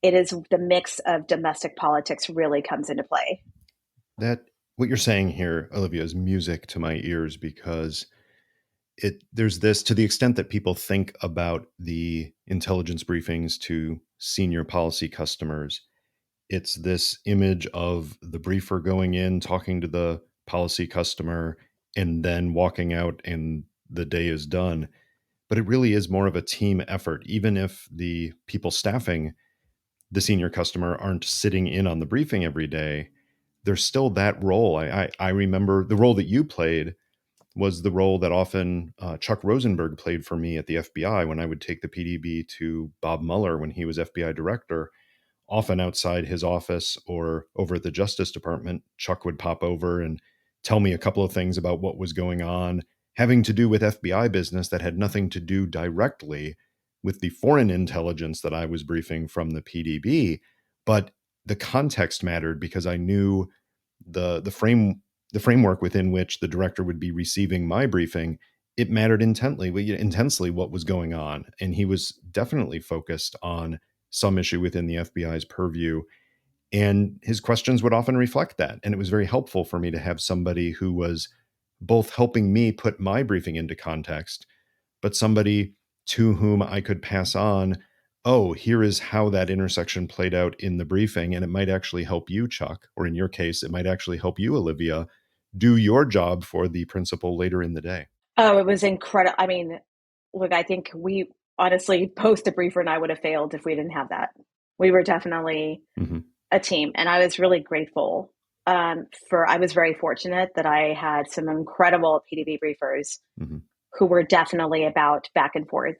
it is the mix of domestic politics really comes into play. That what you're saying here, Olivia, is music to my ears, because there's this, to the extent that people think about the intelligence briefings to senior policy customers, it's this image of the briefer going in, talking to the policy customer, and then walking out and the day is done. But it really is more of a team effort. Even if the people staffing the senior customer aren't sitting in on the briefing every day, there's still that role. I remember the role that you played was the role that often Chuck Rosenberg played for me at the FBI when I would take the PDB to Bob Mueller when he was FBI director. Often outside his office or over at the Justice Department, Chuck would pop over and tell me a couple of things about what was going on, having to do with FBI business that had nothing to do directly with the foreign intelligence that I was briefing from the PDB. But the context mattered because I knew the framework within which the director would be receiving my briefing. It mattered intensely what was going on. And he was definitely focused on some issue within the FBI's purview. And his questions would often reflect that. And it was very helpful for me to have somebody who was both helping me put my briefing into context, but somebody to whom I could pass on, oh, here is how that intersection played out in the briefing. And it might actually help you, Chuck, or in your case, it might actually help you, Olivia, do your job for the principal later in the day. Oh, it was incredible. I mean, look, I think we honestly, post the briefer and I would have failed if we didn't have that. We were definitely a team, and I was really grateful. I was very fortunate that I had some incredible PDB briefers who were definitely about back and forth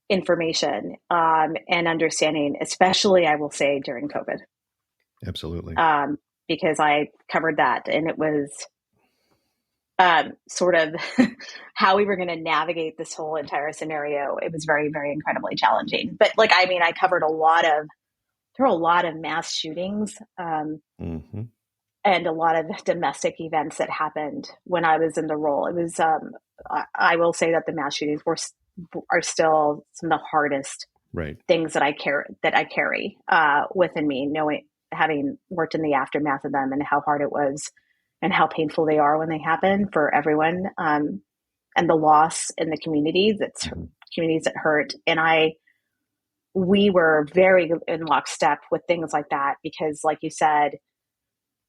information and understanding, especially I will say during COVID. Absolutely. Because I covered that, and it was sort of how we were going to navigate this whole entire scenario. It was very, very incredibly challenging. But I covered there were a lot of mass shootings and a lot of domestic events that happened when I was in the role. It was, I will say that the mass shootings are still some of the hardest things that I carry within me, having worked in the aftermath of them and how hard it was and how painful they are when they happen for everyone, and the loss in the communities that hurt. And we were very in lockstep with things like that, because like you said,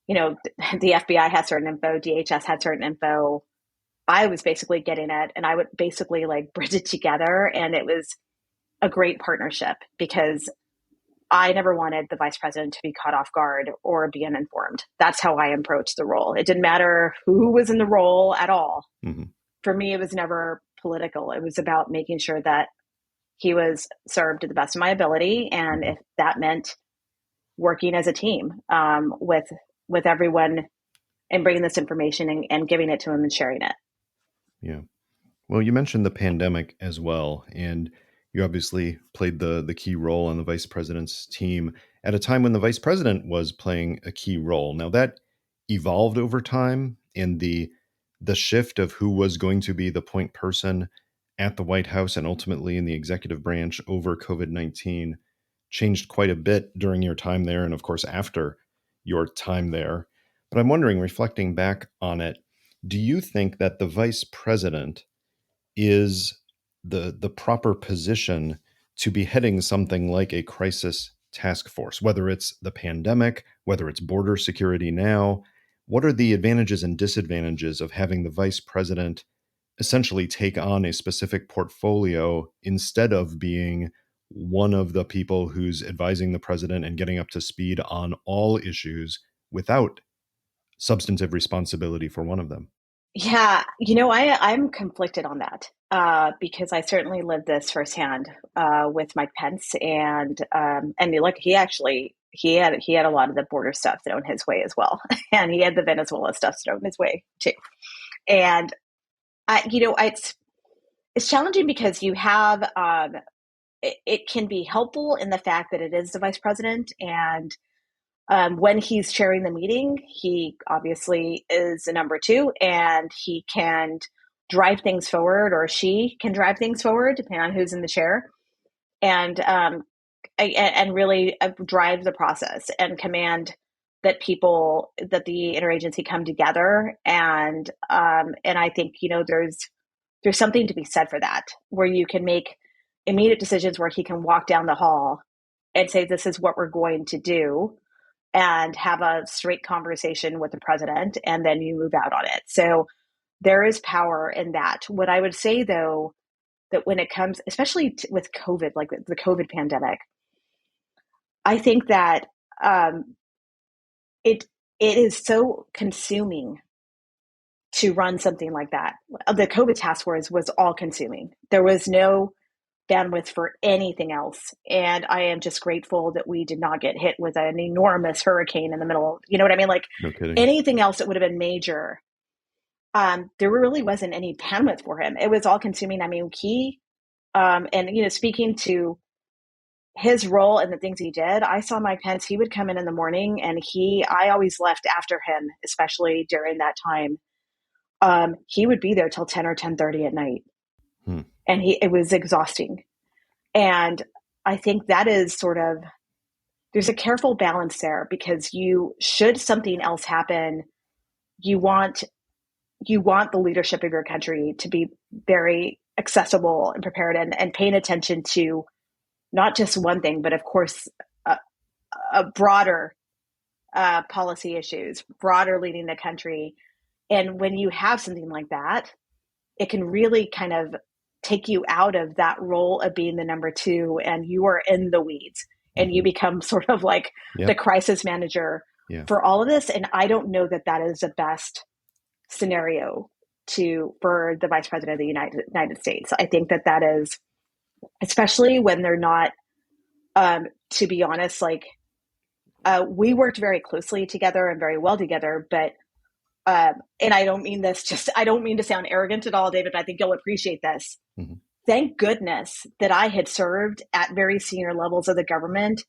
the FBI had certain info, DHS had certain info. I was basically getting it, and I would basically bridge it together. And it was a great partnership, because I never wanted the vice president to be caught off guard or be uninformed. That's how I approached the role. It didn't matter who was in the role at all. For me, it was never political. It was about making sure that he was served to the best of my ability. And if that meant working as a team with everyone and bringing this information and giving it to him and sharing it. Yeah. Well, you mentioned the pandemic as well, and you obviously played the key role on the vice president's team at a time when the vice president was playing a key role. Now that evolved over time, and the shift of who was going to be the point person at the White House and ultimately in the executive branch over COVID-19 changed quite a bit during your time there, and of course after your time there. But I'm wondering, reflecting back on it, do you think that the vice president is the proper position to be heading something like a crisis task force, whether it's the pandemic, whether it's border security now? What are the advantages and disadvantages of having the vice president essentially take on a specific portfolio instead of being one of the people who's advising the president and getting up to speed on all issues without substantive responsibility for one of them? Yeah, I'm conflicted on that, because I certainly lived this firsthand with Mike Pence, and look, he had a lot of the border stuff thrown his way as well, and he had the Venezuela stuff thrown his way too. And it's challenging because you have it can be helpful in the fact that it is the vice president, and when he's chairing the meeting, he obviously is the number two, and he can drive things forward, or she can drive things forward, depending on who's in the chair, and really drive the process and command that the interagency come together, and I think there's something to be said for that, where you can make immediate decisions, where he can walk down the hall and say, this is what we're going to do, and have a straight conversation with the president, and then you move out on it. So there is power in that. What I would say, though, that when it comes, especially with COVID, like the COVID pandemic, I think that it is so consuming to run something like that. The COVID task force was all consuming. There was no bandwidth for anything else. And I am just grateful that we did not get hit with an enormous hurricane in the middle. You know what I mean? Like, No kidding. anything else that would have been major, there really wasn't any bandwidth for him. It was all consuming. I mean, speaking to his role and the things he did, I saw Mike Pence, he would come in the morning, and I always left after him, especially during that time. He would be there till 10 or 10:30 at night. And it was exhausting. And I think that is there's a careful balance there, because should something else happen, you want the leadership of your country to be very accessible and prepared, and paying attention to not just one thing, but of course, a broader policy issues, broader leading the country. And when you have something like that, it can really kind of take you out of that role of being the number two, and you are in the weeds, and you become sort of like the crisis manager for all of this. And I don't know that that is the best scenario for the vice president of the United States. I think that is, especially when they're not, to be honest, we worked very closely together and very well together, but and I don't mean to sound arrogant at all, David, but I think you'll appreciate this. Mm-hmm. Thank goodness that I had served at very senior levels of the government,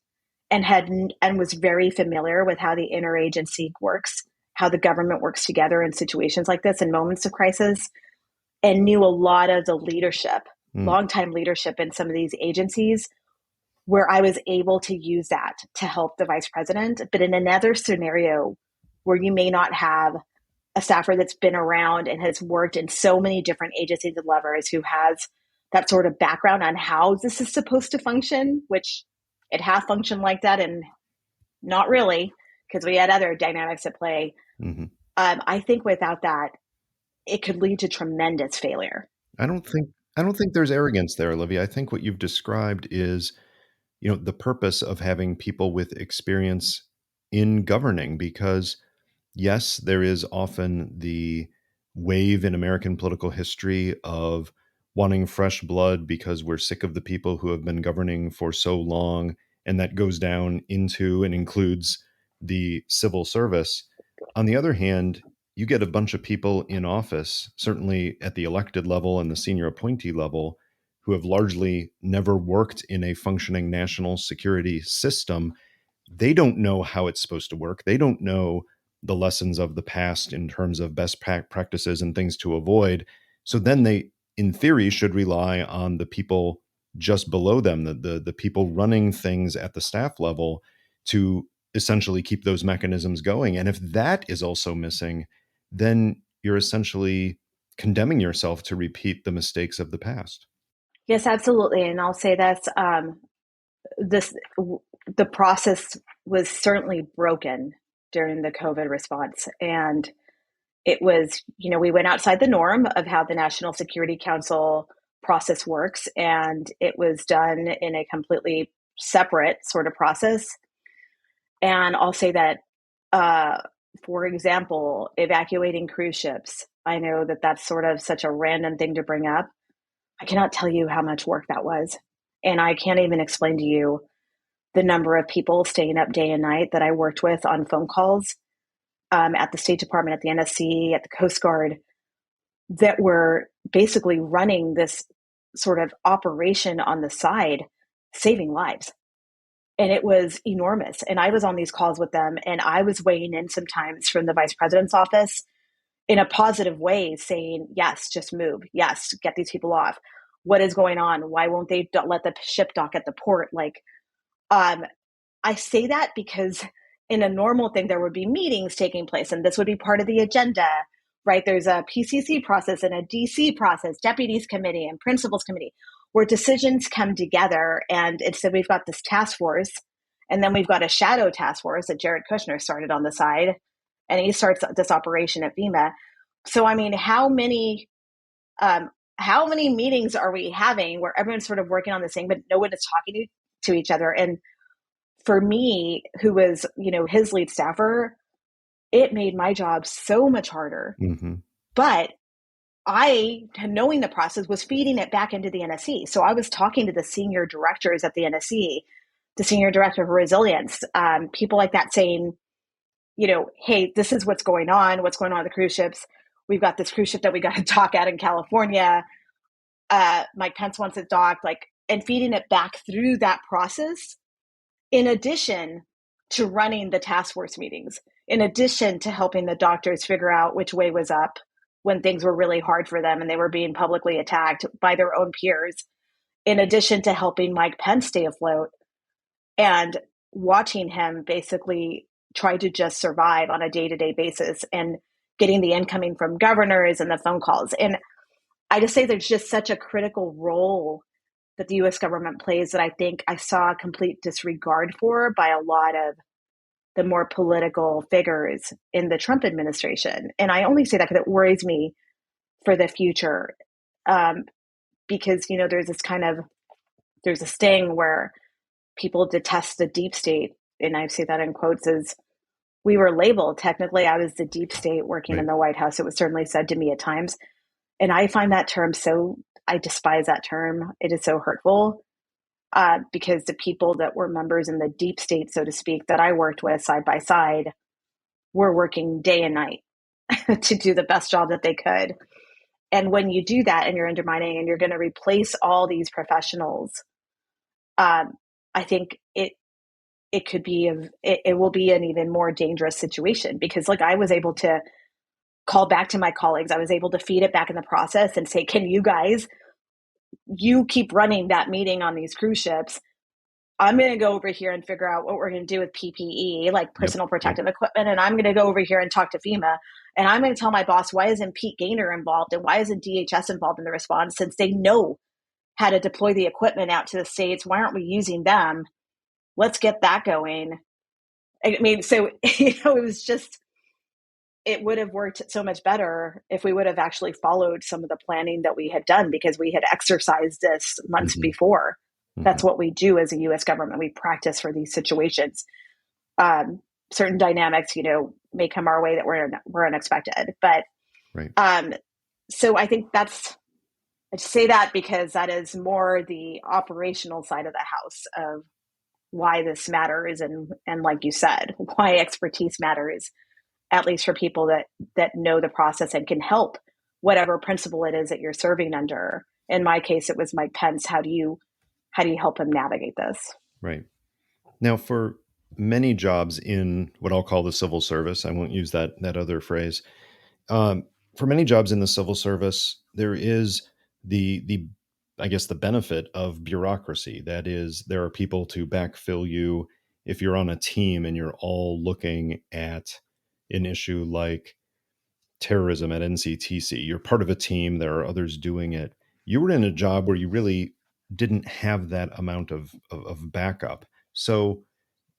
and was very familiar with how the interagency works, how the government works together in situations like this, in moments of crisis, and knew a lot of the leadership, longtime leadership in some of these agencies, where I was able to use that to help the vice president. But in another scenario where you may not have a staffer that's been around and has worked in so many different agencies and levers, who has that sort of background on how this is supposed to function, which it has functioned like that, and not really, because we had other dynamics at play. Mm-hmm. I think without that, it could lead to tremendous failure. I don't think there's arrogance there, Olivia. I think what you've described is, the purpose of having people with experience in governing, because yes, there is often the wave in American political history of wanting fresh blood because we're sick of the people who have been governing for so long, and that goes down into and includes the civil service. On the other hand, you get a bunch of people in office, certainly at the elected level and the senior appointee level, who have largely never worked in a functioning national security system. They don't know how it's supposed to work. They don't know the lessons of the past in terms of best practices and things to avoid. So then they, in theory, should rely on the people just below them, the people running things at the staff level, to essentially keep those mechanisms going. And if that is also missing, then you're essentially condemning yourself to repeat the mistakes of the past. Yes, absolutely. And I'll say that the process was certainly broken during the COVID response. And it was, we went outside the norm of how the National Security Council process works, and it was done in a completely separate sort of process. And I'll say that, for example, evacuating cruise ships, I know that that's sort of such a random thing to bring up. I cannot tell you how much work that was. And I can't even explain to you the number of people staying up day and night that I worked with on phone calls at the State Department, at the NSC, at the Coast Guard, that were basically running this sort of operation on the side saving lives. And it was enormous. And I was on these calls with them, and I was weighing in sometimes from the vice president's office in a positive way, saying, yes, just move. Yes, get these people off. What is going on? Why won't they let the ship dock at the port? Like, I say that because in a normal thing, there would be meetings taking place, and this would be part of the agenda, right? There's a PCC process and a DC process, deputies committee and principals committee, where decisions come together. And instead, we've got this task force, and then we've got a shadow task force that Jared Kushner started on the side, and he starts this operation at FEMA. So, I mean, how many meetings are we having where everyone's sort of working on this thing, but no one is talking to each other? And for me, who was, his lead staffer, it made my job so much harder. Mm-hmm. But I, knowing the process, was feeding it back into the NSC. So I was talking to the senior directors at the NSC, the senior director of resilience, people like that, saying, hey, this is what's going on with the cruise ships. We've got this cruise ship that we got to dock at in California. Mike Pence wants it docked, and feeding it back through that process, in addition to running the task force meetings, in addition to helping the doctors figure out which way was up when things were really hard for them and they were being publicly attacked by their own peers, in addition to helping Mike Pence stay afloat and watching him basically try to just survive on a day-to-day basis and getting the incoming from governors and the phone calls. And I just say there's just such a critical role that the U.S. government plays that I think I saw a complete disregard for by a lot of the more political figures in the Trump administration. And I only say that because it worries me for the future, because, there's a sting where people detest the deep state. And I say that in quotes as we were labeled. Technically, I was the deep state working in the White House. It was certainly said to me at times. And I find that term I despise that term. It is so hurtful because the people that were members in the deep state, so to speak, that I worked with side by side, were working day and night to do the best job that they could. And when you do that and you're undermining and you're going to replace all these professionals, I think it will be an even more dangerous situation, because I was able to call back to my colleagues. I was able to feed it back in the process and say, can you keep running that meeting on these cruise ships. I'm going to go over here and figure out what we're going to do with PPE, like personal protective equipment. And I'm going to go over here and talk to FEMA. And I'm going to tell my boss, why isn't Pete Gaynor involved? And why isn't DHS involved in the response, since they know how to deploy the equipment out to the states? Why aren't we using them? Let's get that going. I mean, so, it would have worked so much better if we would have actually followed some of the planning that we had done, because we had exercised this months before. That's what we do as a U.S. government. We practice for these situations. Certain dynamics, may come our way that were unexpected. But so I think I say that because that is more the operational side of the house of why this matters, and like you said, why expertise matters, at least for people that know the process and can help whatever principle it is that you're serving under. In my case, it was Mike Pence. How do you help him navigate this? Right. Now, for many jobs in what I'll call the civil service, I won't use that other phrase. For many jobs in the civil service, there is the benefit of bureaucracy. That is, there are people to backfill you if you're on a team and you're all looking at an issue like terrorism at NCTC. You're part of a team. There are others doing it. You were in a job where you really didn't have that amount of backup. So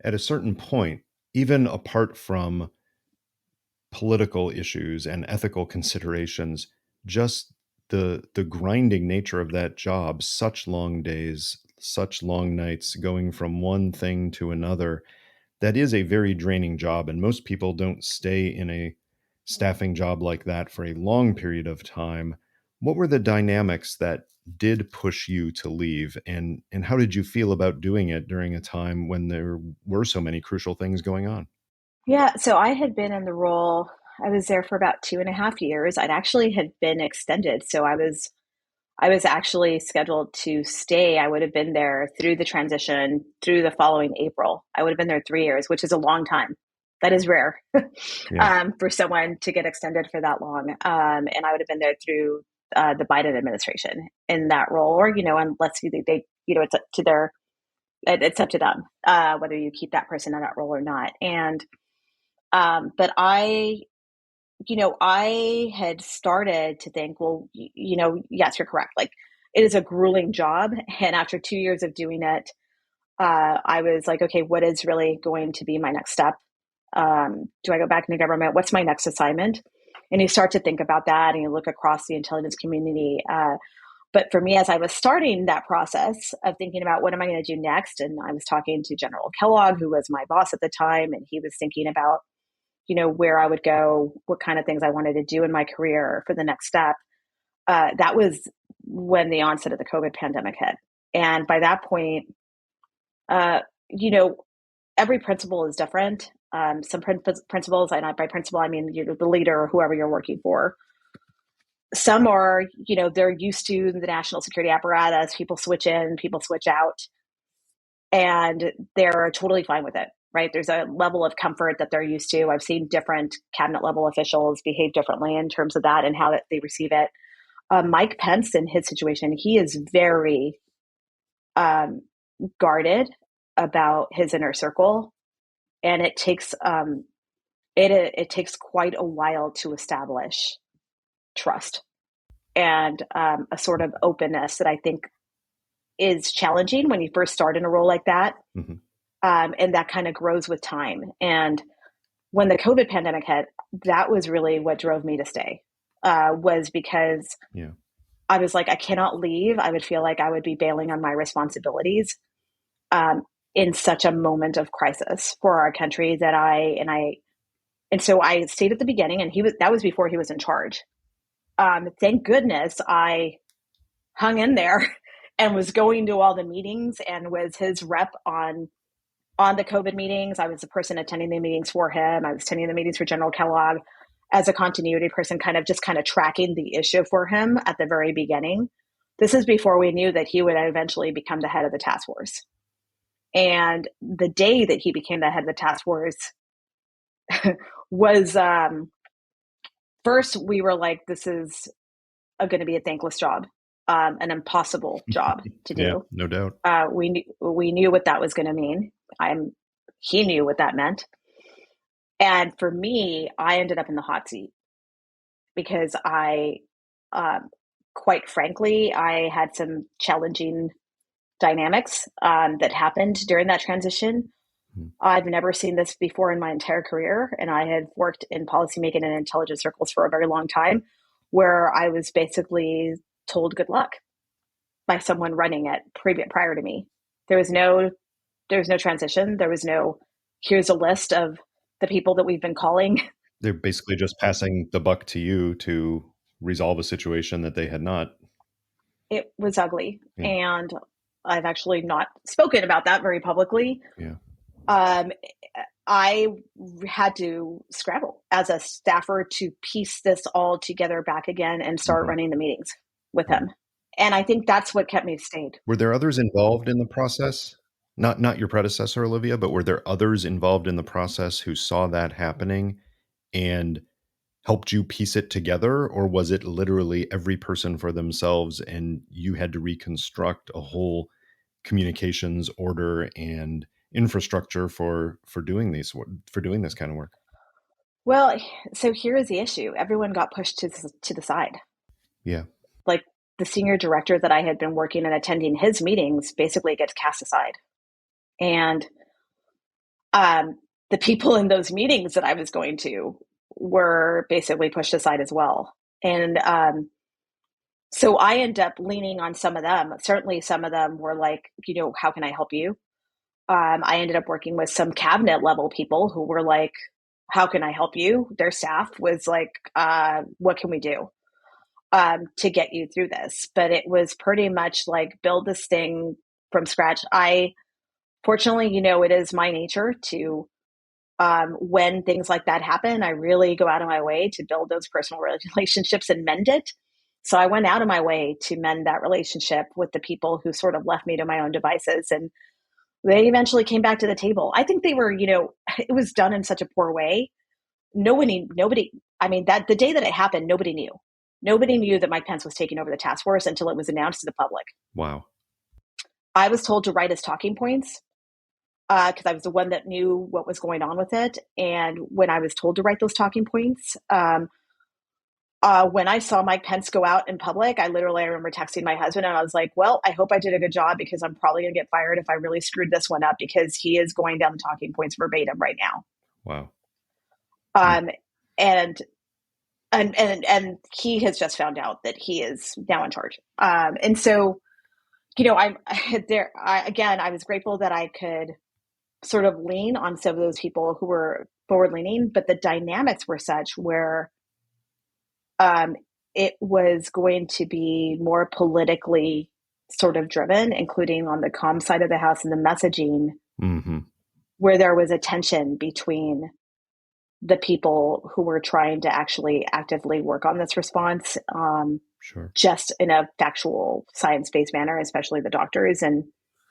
at a certain point, even apart from political issues and ethical considerations, just the grinding nature of that job, such long days, such long nights, going from one thing to another, that is a very draining job. And most people don't stay in a staffing job like that for a long period of time. What were the dynamics that did push you to leave, and how did you feel about doing it during a time when there were so many crucial things going on? Yeah, so I had been in the role. I was there for about 2.5 years. I'd actually had been extended, so I I was actually scheduled to stay. I would have been there through the transition through the following April. I would have been there 3 years, which is a long time. That is rare Yeah. for someone to get extended for that long. And I would have been there through the Biden administration in that role, or, unless they it's up to it's up to them whether you keep that person in that role or not. And but I had started to think, well, yes, you're correct. Like, it is a grueling job. And after 2 years of doing it, I was like, okay, what is really going to be my next step? Do I go back into government? What's my next assignment? And you start to think about that, and you look across the intelligence community. But for me, as I was starting that process of thinking about what am I going to do next, and I was talking to General Kellogg, who was my boss at the time, and he was thinking about where I would go, what kind of things I wanted to do in my career for the next step. That was when the onset of the COVID pandemic hit. And by that point, every principal is different. Some principals, and by principal, I mean you're the leader or whoever you're working for. Some are, they're used to the national security apparatus. People switch in, people switch out, and they're totally fine with it. Right. There's a level of comfort that they're used to. I've seen different cabinet level officials behave differently in terms of that and how they receive it. Mike Pence, in his situation, he is very guarded about his inner circle. And it takes it takes quite a while to establish trust and a sort of openness that I think is challenging when you first start in a role like that. Mm-hmm. And that kind of grows with time. And when the COVID pandemic hit, that was really what drove me to stay, was because I was like, I cannot leave. I would feel like I would be bailing on my responsibilities in such a moment of crisis for our country and so I stayed at the beginning, and that was before he was in charge. Thank goodness I hung in there and was going to all the meetings and was his rep on the COVID meetings. I was the person attending the meetings for him. I was attending the meetings for General Kellogg as a continuity person, kind of tracking the issue for him at the very beginning. This is before we knew that he would eventually become the head of the task force. And the day that he became the head of the task force was, first we were like, this is going to be a thankless job, an impossible job to do. Yeah, no doubt. We knew what that was going to mean. He knew what that meant. And for me, I ended up in the hot seat because quite frankly, I had some challenging dynamics that happened during that transition. I've never seen this before in my entire career. And I had worked in policymaking and intelligence circles for a very long time, where I was basically told good luck by someone running it prior to me. There was no transition. There was no, here's a list of the people that we've been calling. They're basically just passing the buck to you to resolve a situation that they had not. It was ugly. Yeah. And I've actually not spoken about that very publicly. Yeah. I had to scramble as a staffer to piece this all together back again and start running the meetings with him. And I think that's what kept me stayed. Were there others involved in the process? Not your predecessor, Olivia, but were there others involved in the process who saw that happening and helped you piece it together? Or was it literally every person for themselves and you had to reconstruct a whole communications order and infrastructure for doing this kind of work? Well, so here is the issue. Everyone got pushed to the side. Yeah. Like the senior director that I had been working and attending his meetings basically gets cast aside. And the people in those meetings that I was going to were basically pushed aside as well. And so I end up leaning on some of them. Certainly some of them were like, how can I help you? I ended up working with some cabinet level people who were like, how can I help you? Their staff was like, what can we do to get you through this? But it was pretty much like build this thing from scratch. Fortunately, it is my nature to, when things like that happen, I really go out of my way to build those personal relationships and mend it. So I went out of my way to mend that relationship with the people who sort of left me to my own devices. And they eventually came back to the table. I think they were, it was done in such a poor way. Nobody, I mean, that the day that it happened, nobody knew. Nobody knew that Mike Pence was taking over the task force until it was announced to the public. Wow. I was told to write his talking points because I was the one that knew what was going on with it. And when I was told to write those talking points, when I saw Mike Pence go out in public, I remember texting my husband and I was like, well, I hope I did a good job because I'm probably going to get fired if I really screwed this one up because he is going down the talking points verbatim right now. Wow. And he has just found out that he is now in charge. And so, I was grateful that I could sort of lean on some of those people who were forward leaning, but the dynamics were such where it was going to be more politically sort of driven, including on the comm side of the house and the messaging, where there was a tension between the people who were trying to actually actively work on this response, just in a factual science-based manner, especially the doctors and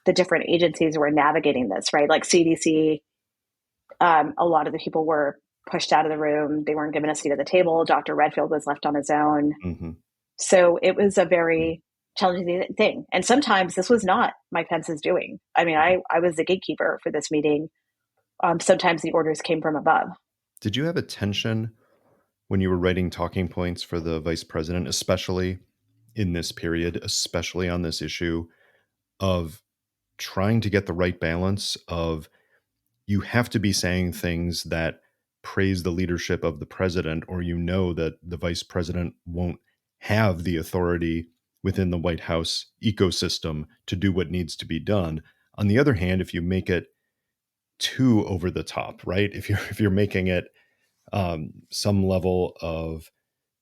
the different agencies who were navigating this, right? Like CDC, a lot of the people were pushed out of the room. They weren't given a seat at the table. Dr. Redfield was left on his own. So it was a very challenging thing. And sometimes this was not Mike Pence's doing. I mean, I was the gatekeeper for this meeting. Sometimes the orders came from above. Did you have a tension when you were writing talking points for the vice president, especially in this period, especially on this issue of trying to get the right balance of you have to be saying things that praise the leadership of the president, or that the vice president won't have the authority within the White House ecosystem to do what needs to be done. On the other hand, if you make it too over the top, right? If you're making it some level of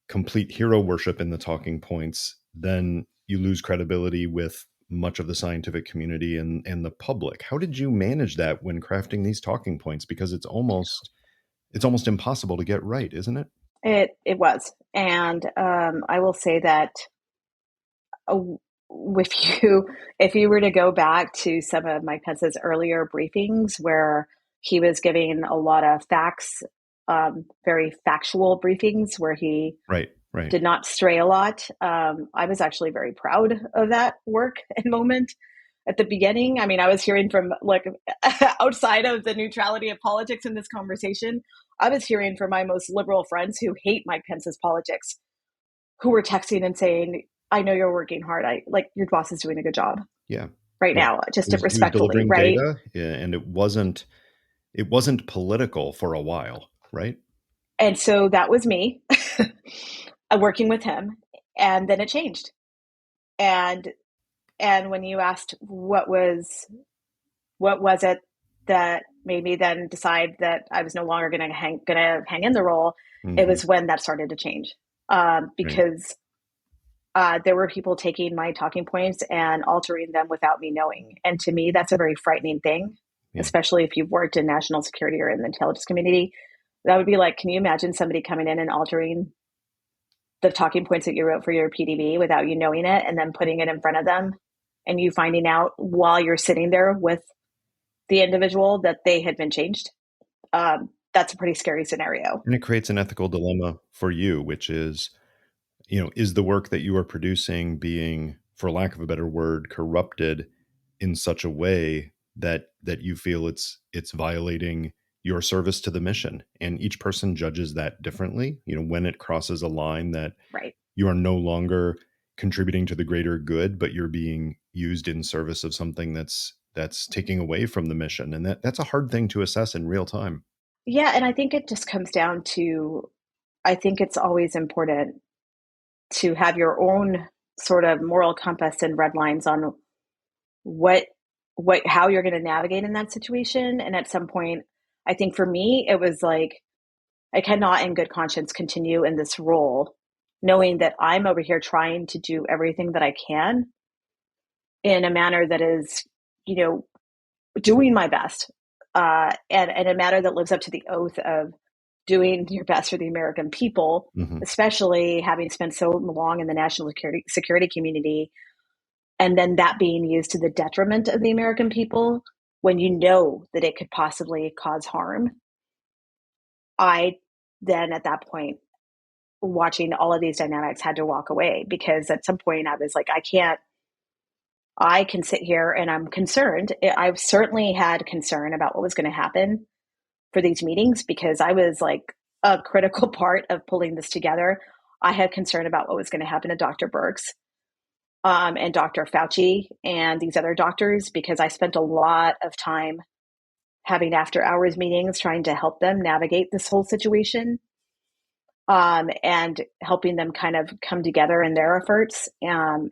complete hero worship in the talking points, then you lose credibility with much of the scientific community and the public. How did you manage that when crafting these talking points? Because it's almost impossible to get right, isn't it? It was. And I will say that if you were to go back to some of Mike Pence's earlier briefings where he was giving a lot of facts, very factual briefings where he did not stray a lot. I was actually very proud of that work and moment at the beginning. I mean, I was hearing from outside of the neutrality of politics in this conversation, I was hearing from my most liberal friends who hate Mike Pence's politics, who were texting and saying, I know you're working hard. Your boss is doing a good job. Yeah. Now, just respectfully, right? Data, and it wasn't political for a while, right? And so that was me working with him, and then it changed. And when you asked what was it that made me then decide that I was no longer going to hang in the role, it was when that started to change, because there were people taking my talking points and altering them without me knowing. And to me, that's a very frightening thing, especially if you've worked in national security or in the intelligence community. That would be like, can you imagine somebody coming in and altering the talking points that you wrote for your PDB without you knowing it, and then putting it in front of them and you finding out while you're sitting there with the individual that they had been changed? That's a pretty scary scenario. And it creates an ethical dilemma for you, which is, is the work that you are producing being, for lack of a better word, corrupted in such a way that you feel it's violating your service to the mission? And each person judges that differently. When it crosses a line that you are no longer contributing to the greater good, but you're being used in service of something that's taking away from the mission. And that's a hard thing to assess in real time. Yeah. And I think it just comes down to, I think it's always important to have your own sort of moral compass and red lines on how you're going to navigate in that situation. And at some point, I think for me, it was like, I cannot in good conscience continue in this role, knowing that I'm over here trying to do everything that I can in a manner that is, doing my best, and in a manner that lives up to the oath of doing your best for the American people, Mm-hmm. especially having spent so long in the national security community, and then that being used to the detriment of the American people when you know that it could possibly cause harm. I then at that point, watching all of these dynamics, had to walk away, because at some point I was like, I can sit here and I'm concerned. I've certainly had concern about what was going to happen for these meetings, because I was like a critical part of pulling this together. I had concern about what was going to happen to Dr. Birx and Dr. Fauci and these other doctors, because I spent a lot of time having after hours meetings trying to help them navigate this whole situation, and helping them kind of come together in their efforts. And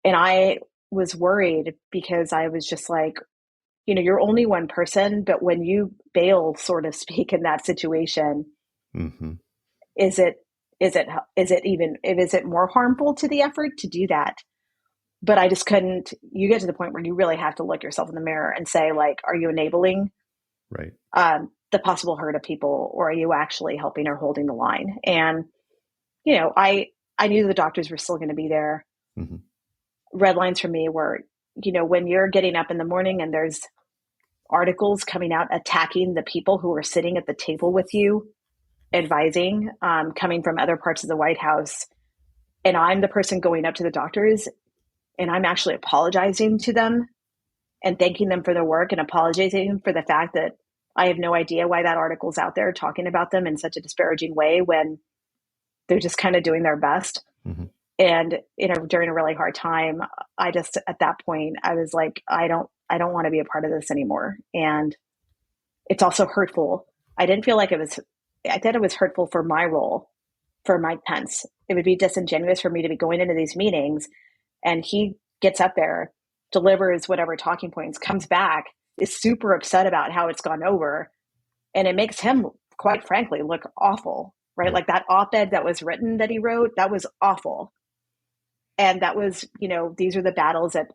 I was worried, because I was just like, you're only one person, but when you bail, so to speak, in that situation, Mm-hmm. is it more harmful to the effort to do that? But I just couldn't. You get to the point where you really have to look yourself in the mirror and say, like, are you enabling Right. the possible hurt of people, or are you actually helping or holding the line? And I knew the doctors were still going to be there. Mm-hmm. Red lines for me were, when you're getting up in the morning and there's articles coming out attacking the people who are sitting at the table with you, advising, coming from other parts of the White House, and I'm the person going up to the doctors and I'm actually apologizing to them and thanking them for their work and apologizing for the fact that I have no idea why that article's out there talking about them in such a disparaging way when they're just kind of doing their best. Mm-hmm. And, during a really hard time, I just, at that point, I was like, I don't want to be a part of this anymore. And it's also hurtful. I thought it was hurtful for my role, for Mike Pence. It would be disingenuous for me to be going into these meetings and he gets up there, delivers whatever talking points, comes back, is super upset about how it's gone over. And it makes him, quite frankly, look awful, right? Right. Like that op-ed that was written that he wrote, that was awful. And that was, these are the battles that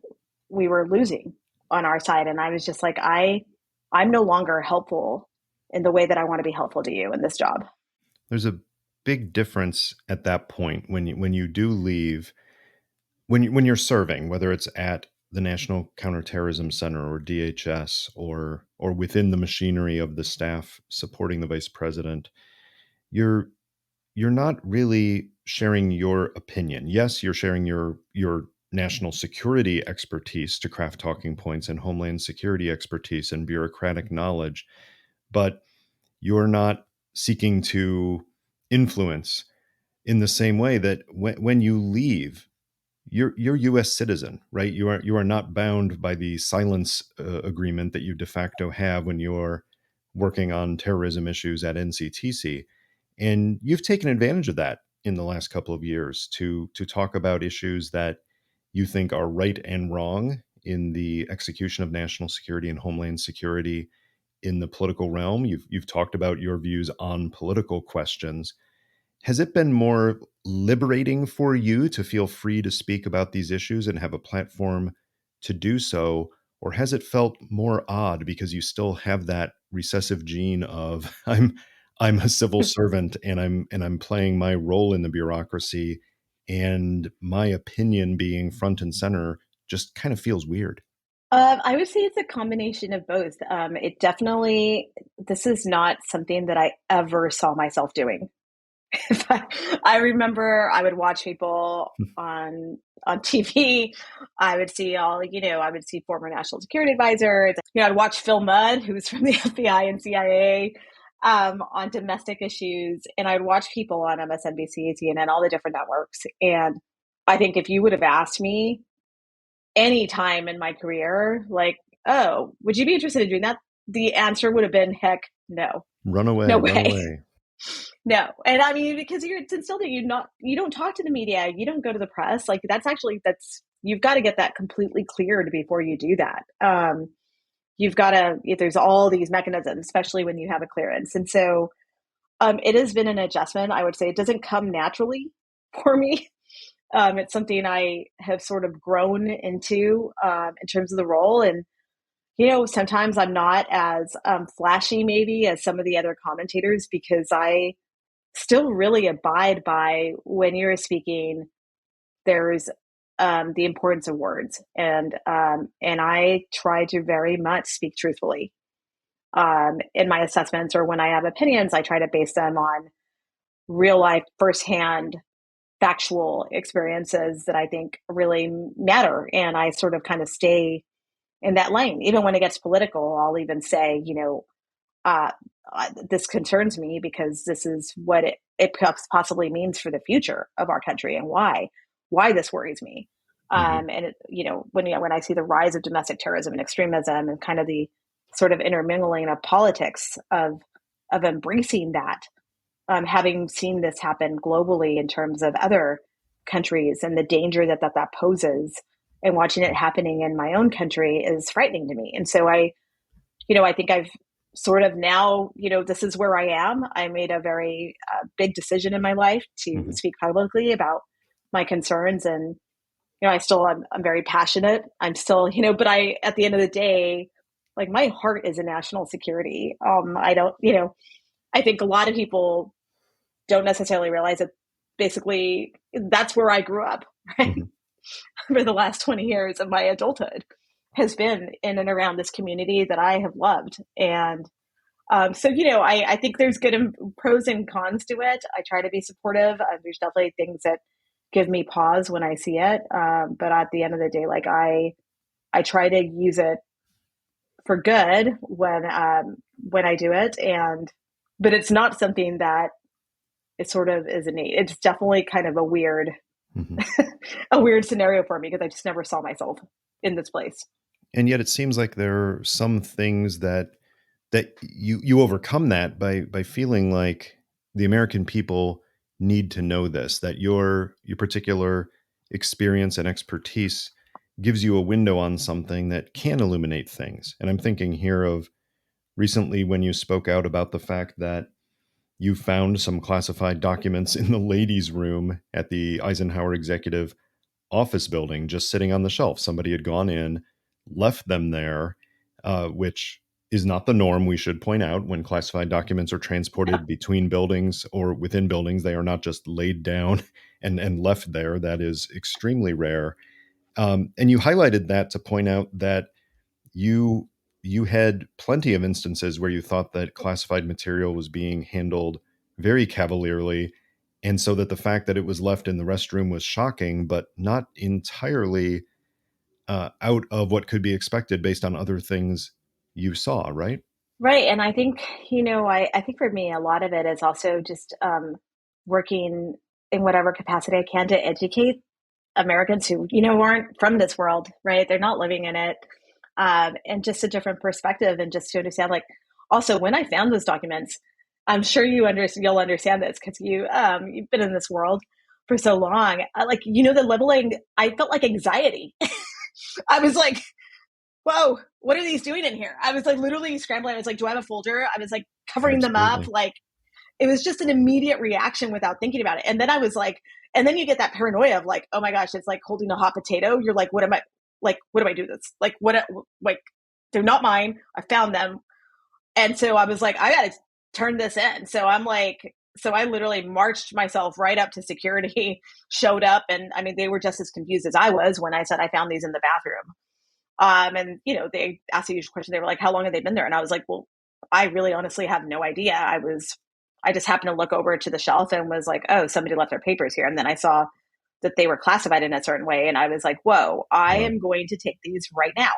we were losing on our side. And I was just like, I'm no longer helpful in the way that I want to be helpful to you in this job. There's a big difference at that point when you do leave, when you're serving, whether it's at the National Counterterrorism Center or DHS or within the machinery of the staff supporting the vice president, you're not really sharing your opinion. Yes, you're sharing your national security expertise to craft talking points and homeland security expertise and bureaucratic knowledge, but you're not seeking to influence in the same way that when you leave, you're U.S. citizen, right? You are not bound by the silence agreement that you de facto have when you're working on terrorism issues at NCTC, and you've taken advantage of that in the last couple of years to talk about issues that you think are right and wrong in the execution of national security and homeland security in the political realm. You've talked about your views on political questions. Has it been more liberating for you to feel free to speak about these issues and have a platform to do so? Or has it felt more odd because you still have that recessive gene of I'm a civil servant and I'm playing my role in the bureaucracy, and my opinion being front and center just kind of feels weird? I would say it's a combination of both. It definitely, this is not something that I ever saw myself doing. I remember I would watch people on TV. I would see I would see former national security advisors. I'd watch Phil Mudd, who's from the FBI and CIA, on domestic issues. And I'd watch people on MSNBC, CNN, all the different networks. And I think if you would have asked me any time in my career, like, oh, would you be interested in doing that? The answer would have been, heck, no. Run away, No run way. away. No. And I mean, because it's instilled that you don't talk to the media, you don't go to the press. Like you've got to get that completely cleared before you do that. There's all these mechanisms, especially when you have a clearance. And so it has been an adjustment. I would say it doesn't come naturally for me. It's something I have sort of grown into in terms of the role. And, Sometimes I'm not as flashy maybe as some of the other commentators because I still really abide by when you're speaking, there's the importance of words, and I try to very much speak truthfully in my assessments, or when I have opinions, I try to base them on real life, firsthand, factual experiences that I think really matter, and I sort of kind of stay in that lane. Even when it gets political, I'll even say, uh, this concerns me because this is what it possibly means for the future of our country and why this worries me. Hmm. And when I see the rise of domestic terrorism and extremism and kind of the sort of intermingling of politics of embracing that, having seen this happen globally in terms of other countries and the danger that poses, and watching it happening in my own country is frightening to me. And so I think I've sort of now, this is where I am. I made a very big decision in my life to Hmm. speak publicly about my concerns. And, I'm very passionate. I'm still, but at the end of the day, like my heart is in national security. I don't, I think a lot of people don't necessarily realize that basically that's where I grew up, right? Hmm. For the last 20 years of my adulthood has been in and around this community that I have loved. And so, I think there's good pros and cons to it. I try to be supportive. There's definitely things that give me pause when I see it. But at the end of the day, like I try to use it for good when I do it. But it's not something that it sort of is innate. It's definitely kind of a weird, Hmm. a weird scenario for me because I just never saw myself in this place. And yet it seems like there are some things that you overcome that by feeling like the American people need to know this, that your particular experience and expertise gives you a window on something that can illuminate things. And I'm thinking here of recently when you spoke out about the fact that you found some classified documents in the ladies' room at the Eisenhower Executive Office building just sitting on the shelf. Somebody had gone in, left them there, which is not the norm, we should point out. When classified documents are Yeah. transported between buildings or within buildings, they are not just laid down and left there. That is extremely rare. And you highlighted that to point out that you you had plenty of instances where you thought that classified material was being handled very cavalierly, and so that the fact that it was left in the restroom was shocking, but not entirely out of what could be expected based on other things you saw, right? Right. And I think, I think for me, a lot of it is also just working in whatever capacity I can to educate Americans who, aren't from this world, right? They're not living in it. And just a different perspective, and just to understand, like, also when I found those documents, I'm sure you'll understand this because you've been in this world for so long. Like, the leveling, I felt like anxiety. I was like, whoa, what are these doing in here? I was like literally scrambling. I was like, do I have a folder? I was like covering them up. Absolutely. Like, it was just an immediate reaction without thinking about it. And then I was like, and then you get that paranoia of like, oh my gosh, it's like holding a hot potato. You're like, what do I do this? Like, they're not mine. I found them. And so I was like, I got to turn this in. So I literally marched myself right up to security, showed up. And I mean, they were just as confused as I was when I said I found these in the bathroom. And they asked the usual question. They were like, how long have they been there? And I was like, well, I really honestly have no idea. I just happened to look over to the shelf and was like, oh, somebody left their papers here. And then I saw that they were classified in a certain way. And I was like, whoa, I Wow. am going to take these right now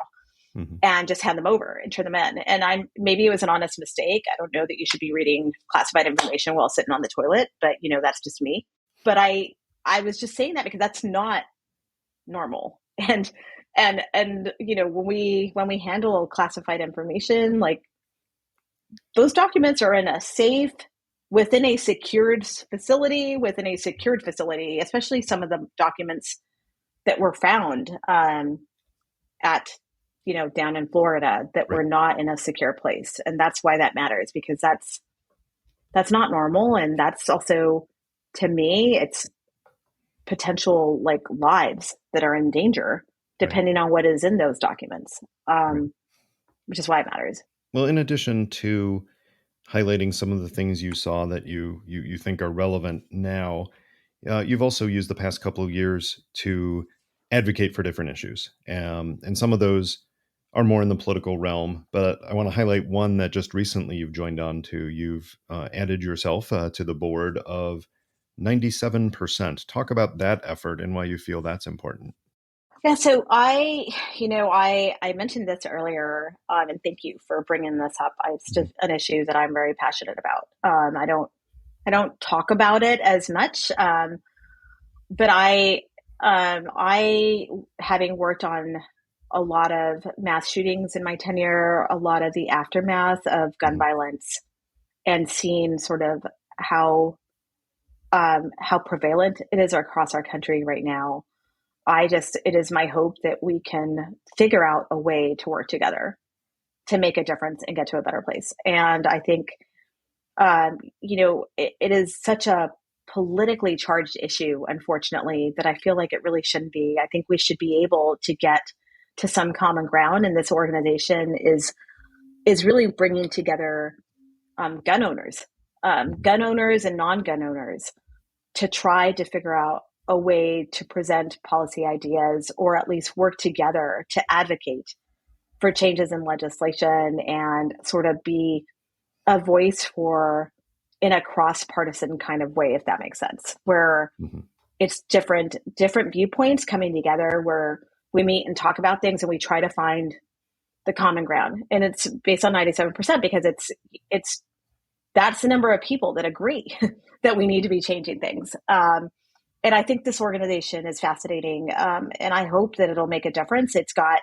Hmm. and just hand them over and turn them in. And maybe it was an honest mistake. I don't know that you should be reading classified information while sitting on the toilet, but that's just me. But I was just saying that because that's not normal. And when we handle classified information, like, those documents are in a safe within a secured facility, especially some of the documents that were found at down in Florida that Right. were not in a secure place. And that's why that matters, because that's not normal. And that's also, to me, it's potential like lives that are in danger Right. depending on what is in those documents. Right. Um, which is why it matters. Well, in addition to highlighting some of the things you saw that you think are relevant now, you've also used the past couple of years to advocate for different issues. And some of those are more in the political realm, but I want to highlight one that just recently you've joined on to. You've added yourself to the board of 97%. Talk about that effort and why you feel that's important. Yeah, so I mentioned this earlier, and thank you for bringing this up. It's just an issue that I'm very passionate about. I don't talk about it as much, but I, having worked on a lot of mass shootings in my tenure, a lot of the aftermath of gun violence, and seeing sort of how prevalent it is across our country right now. It is my hope that we can figure out a way to work together to make a difference and get to a better place. And I think, it is such a politically charged issue, unfortunately, that I feel like it really shouldn't be. I think we should be able to get to some common ground. And this organization is really bringing together gun owners and non-gun owners to try to figure out a way to present policy ideas, or at least work together to advocate for changes in legislation and sort of be a voice for in a cross-partisan kind of way, if that makes sense, where it's different viewpoints coming together, where we meet and talk about things and we try to find the common ground. And it's based on 97% because that's the number of people that agree that we need to be changing things. And I think this organization is fascinating, and I hope that it'll make a difference. It's got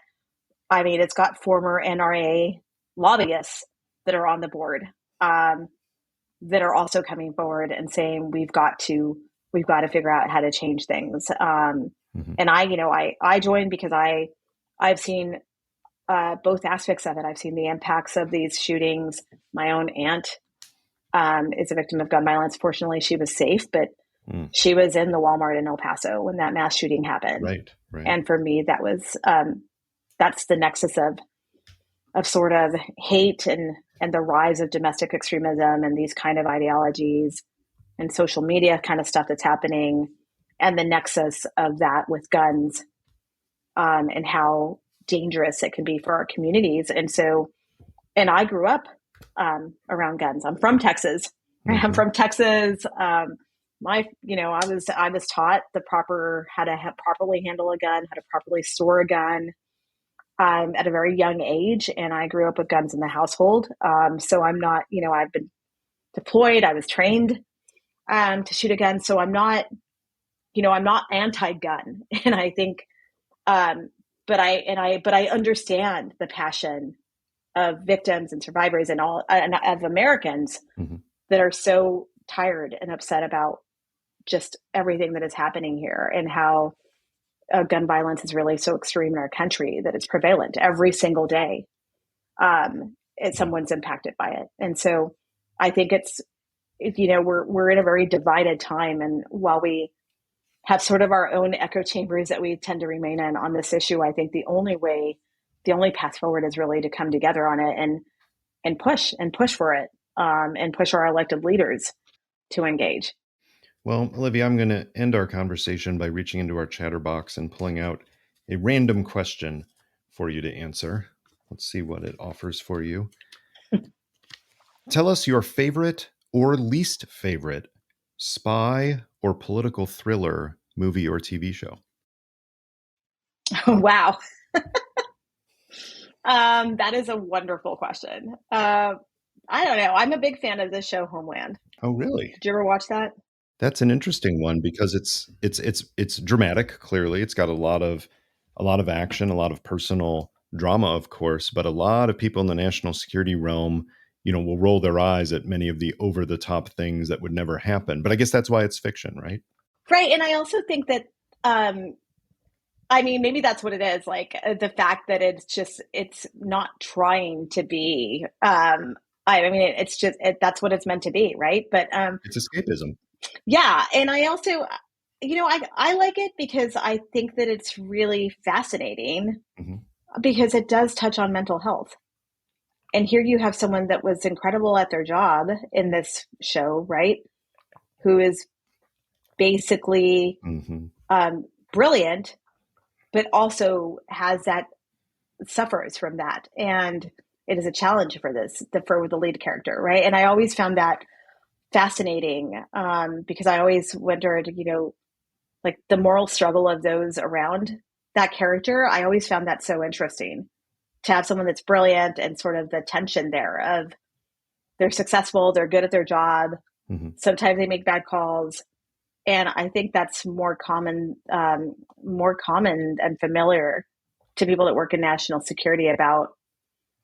former NRA lobbyists that are on the board, that are also coming forward and saying we've got to figure out how to change things. And I joined because I've seen both aspects of it. I've seen the impacts of these shootings. My own aunt is a victim of gun violence. Fortunately, she was safe, but she was in the Walmart in El Paso when that mass shooting happened. Right. And for me, that was that's the nexus of sort of hate and the rise of domestic extremism and these kind of ideologies and social media kind of stuff that's happening, and the nexus of that with guns, and how dangerous it can be for our communities. And I grew up around guns. I'm from Texas. I'm from Texas. I was taught how to properly handle a gun, how to properly store a gun, at a very young age. And I grew up with guns in the household. So I'm not, I've been deployed. I was trained, to shoot a gun. So I'm not anti-gun. And I think, but I understand the passion of victims and survivors and of Americans that are so tired and upset about just everything that is happening here, and how gun violence is really so extreme in our country that it's prevalent every single day. Someone's impacted by it. And so I think we're in a very divided time. And while we have sort of our own echo chambers that we tend to remain in on this issue, I think the only path forward is really to come together on it and push for it, and push our elected leaders to engage. Well, Olivia, I'm going to end our conversation by reaching into our chatterbox and pulling out a random question for you to answer. Let's see what it offers for you. Tell us your favorite or least favorite spy or political thriller movie or TV show. Wow. That is a wonderful question. I don't know. I'm a big fan of the show Homeland. Oh, really? Did you ever watch that? That's an interesting one because it's dramatic. Clearly, it's got a lot of action, a lot of personal drama, of course, but a lot of people in the national security realm, will roll their eyes at many of the over the top things that would never happen. But I guess that's why it's fiction, right? Right. And I also think that, maybe that's what it is. Like the fact that it's not trying to be, that's what it's meant to be. Right. But, it's escapism. Yeah. And I also, I like it because I think that it's really fascinating, because it does touch on mental health. And here you have someone that was incredible at their job in this show, right? Who is basically brilliant, but also suffers from that. And it is a challenge for the lead character, right? And I always found that fascinating because I always wondered, like the moral struggle of those around that character. I always found that so interesting to have someone that's brilliant and sort of the tension there of they're successful, they're good at their job. Sometimes they make bad calls. And I think that's more common and familiar to people that work in national security about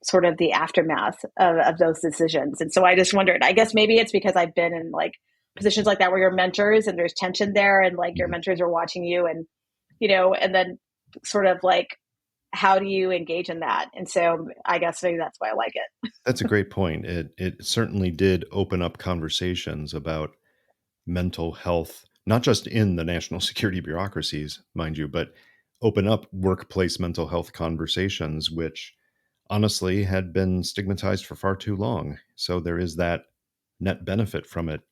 sort of the aftermath of those decisions. And so I just wondered, I guess maybe it's because I've been in like positions like that where you're mentors and there's tension there and like your mentors are watching you and, and then sort of like, how do you engage in that? And so I guess maybe that's why I like it. That's a great point. It certainly did open up conversations about mental health, not just in the national security bureaucracies, mind you, but open up workplace mental health conversations, which honestly had been stigmatized for far too long. So there is that net benefit from it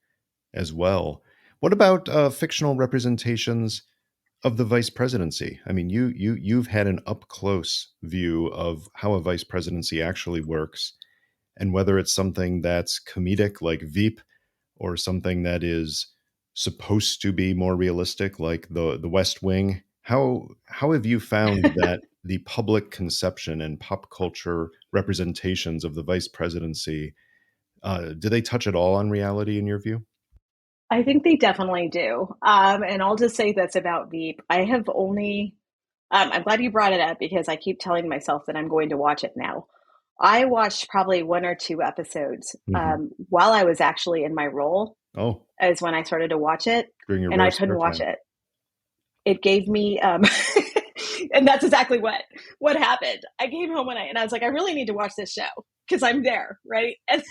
as well. What about fictional representations of the vice presidency? I mean, you've had an up close view of how a vice presidency actually works, and whether it's something that's comedic like Veep, or something that is supposed to be more realistic like the West Wing. How have you found that the public conception and pop culture representations of the vice presidency, do they touch at all on reality in your view? I think they definitely do. And I'll just say this about Veep. I have only, I'm glad you brought it up because I keep telling myself that I'm going to watch it now. I watched probably one or two episodes while I was actually in my role. Oh, is when I started to watch it, and I couldn't watch it. It gave me, and that's exactly what happened. I came home and I was like, I really need to watch this show because I'm there, right? And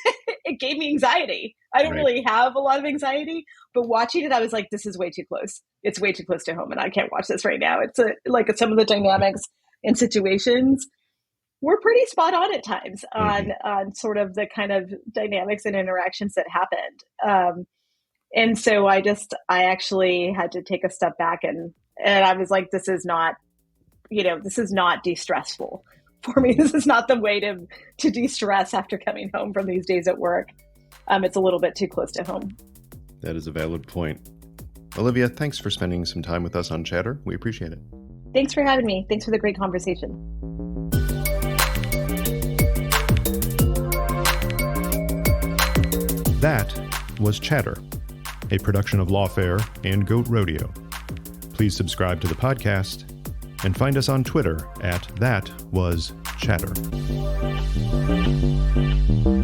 it gave me anxiety. I don't really have a lot of anxiety, but watching it, I was like, this is way too close. It's way too close to home, and I can't watch this right now. It's like some of the dynamics and situations were pretty spot on at times on sort of the kind of dynamics and interactions that happened. And so I actually had to take a step back and I was like, this is not de-stressful for me. This is not the way to de-stress after coming home from these days at work. It's a little bit too close to home. That is a valid point. Olivia, thanks for spending some time with us on Chatter. We appreciate it. Thanks for having me. Thanks for the great conversation. That was Chatter, a production of Lawfare and Goat Rodeo. Please subscribe to the podcast and find us on Twitter at @ThatWasChatter.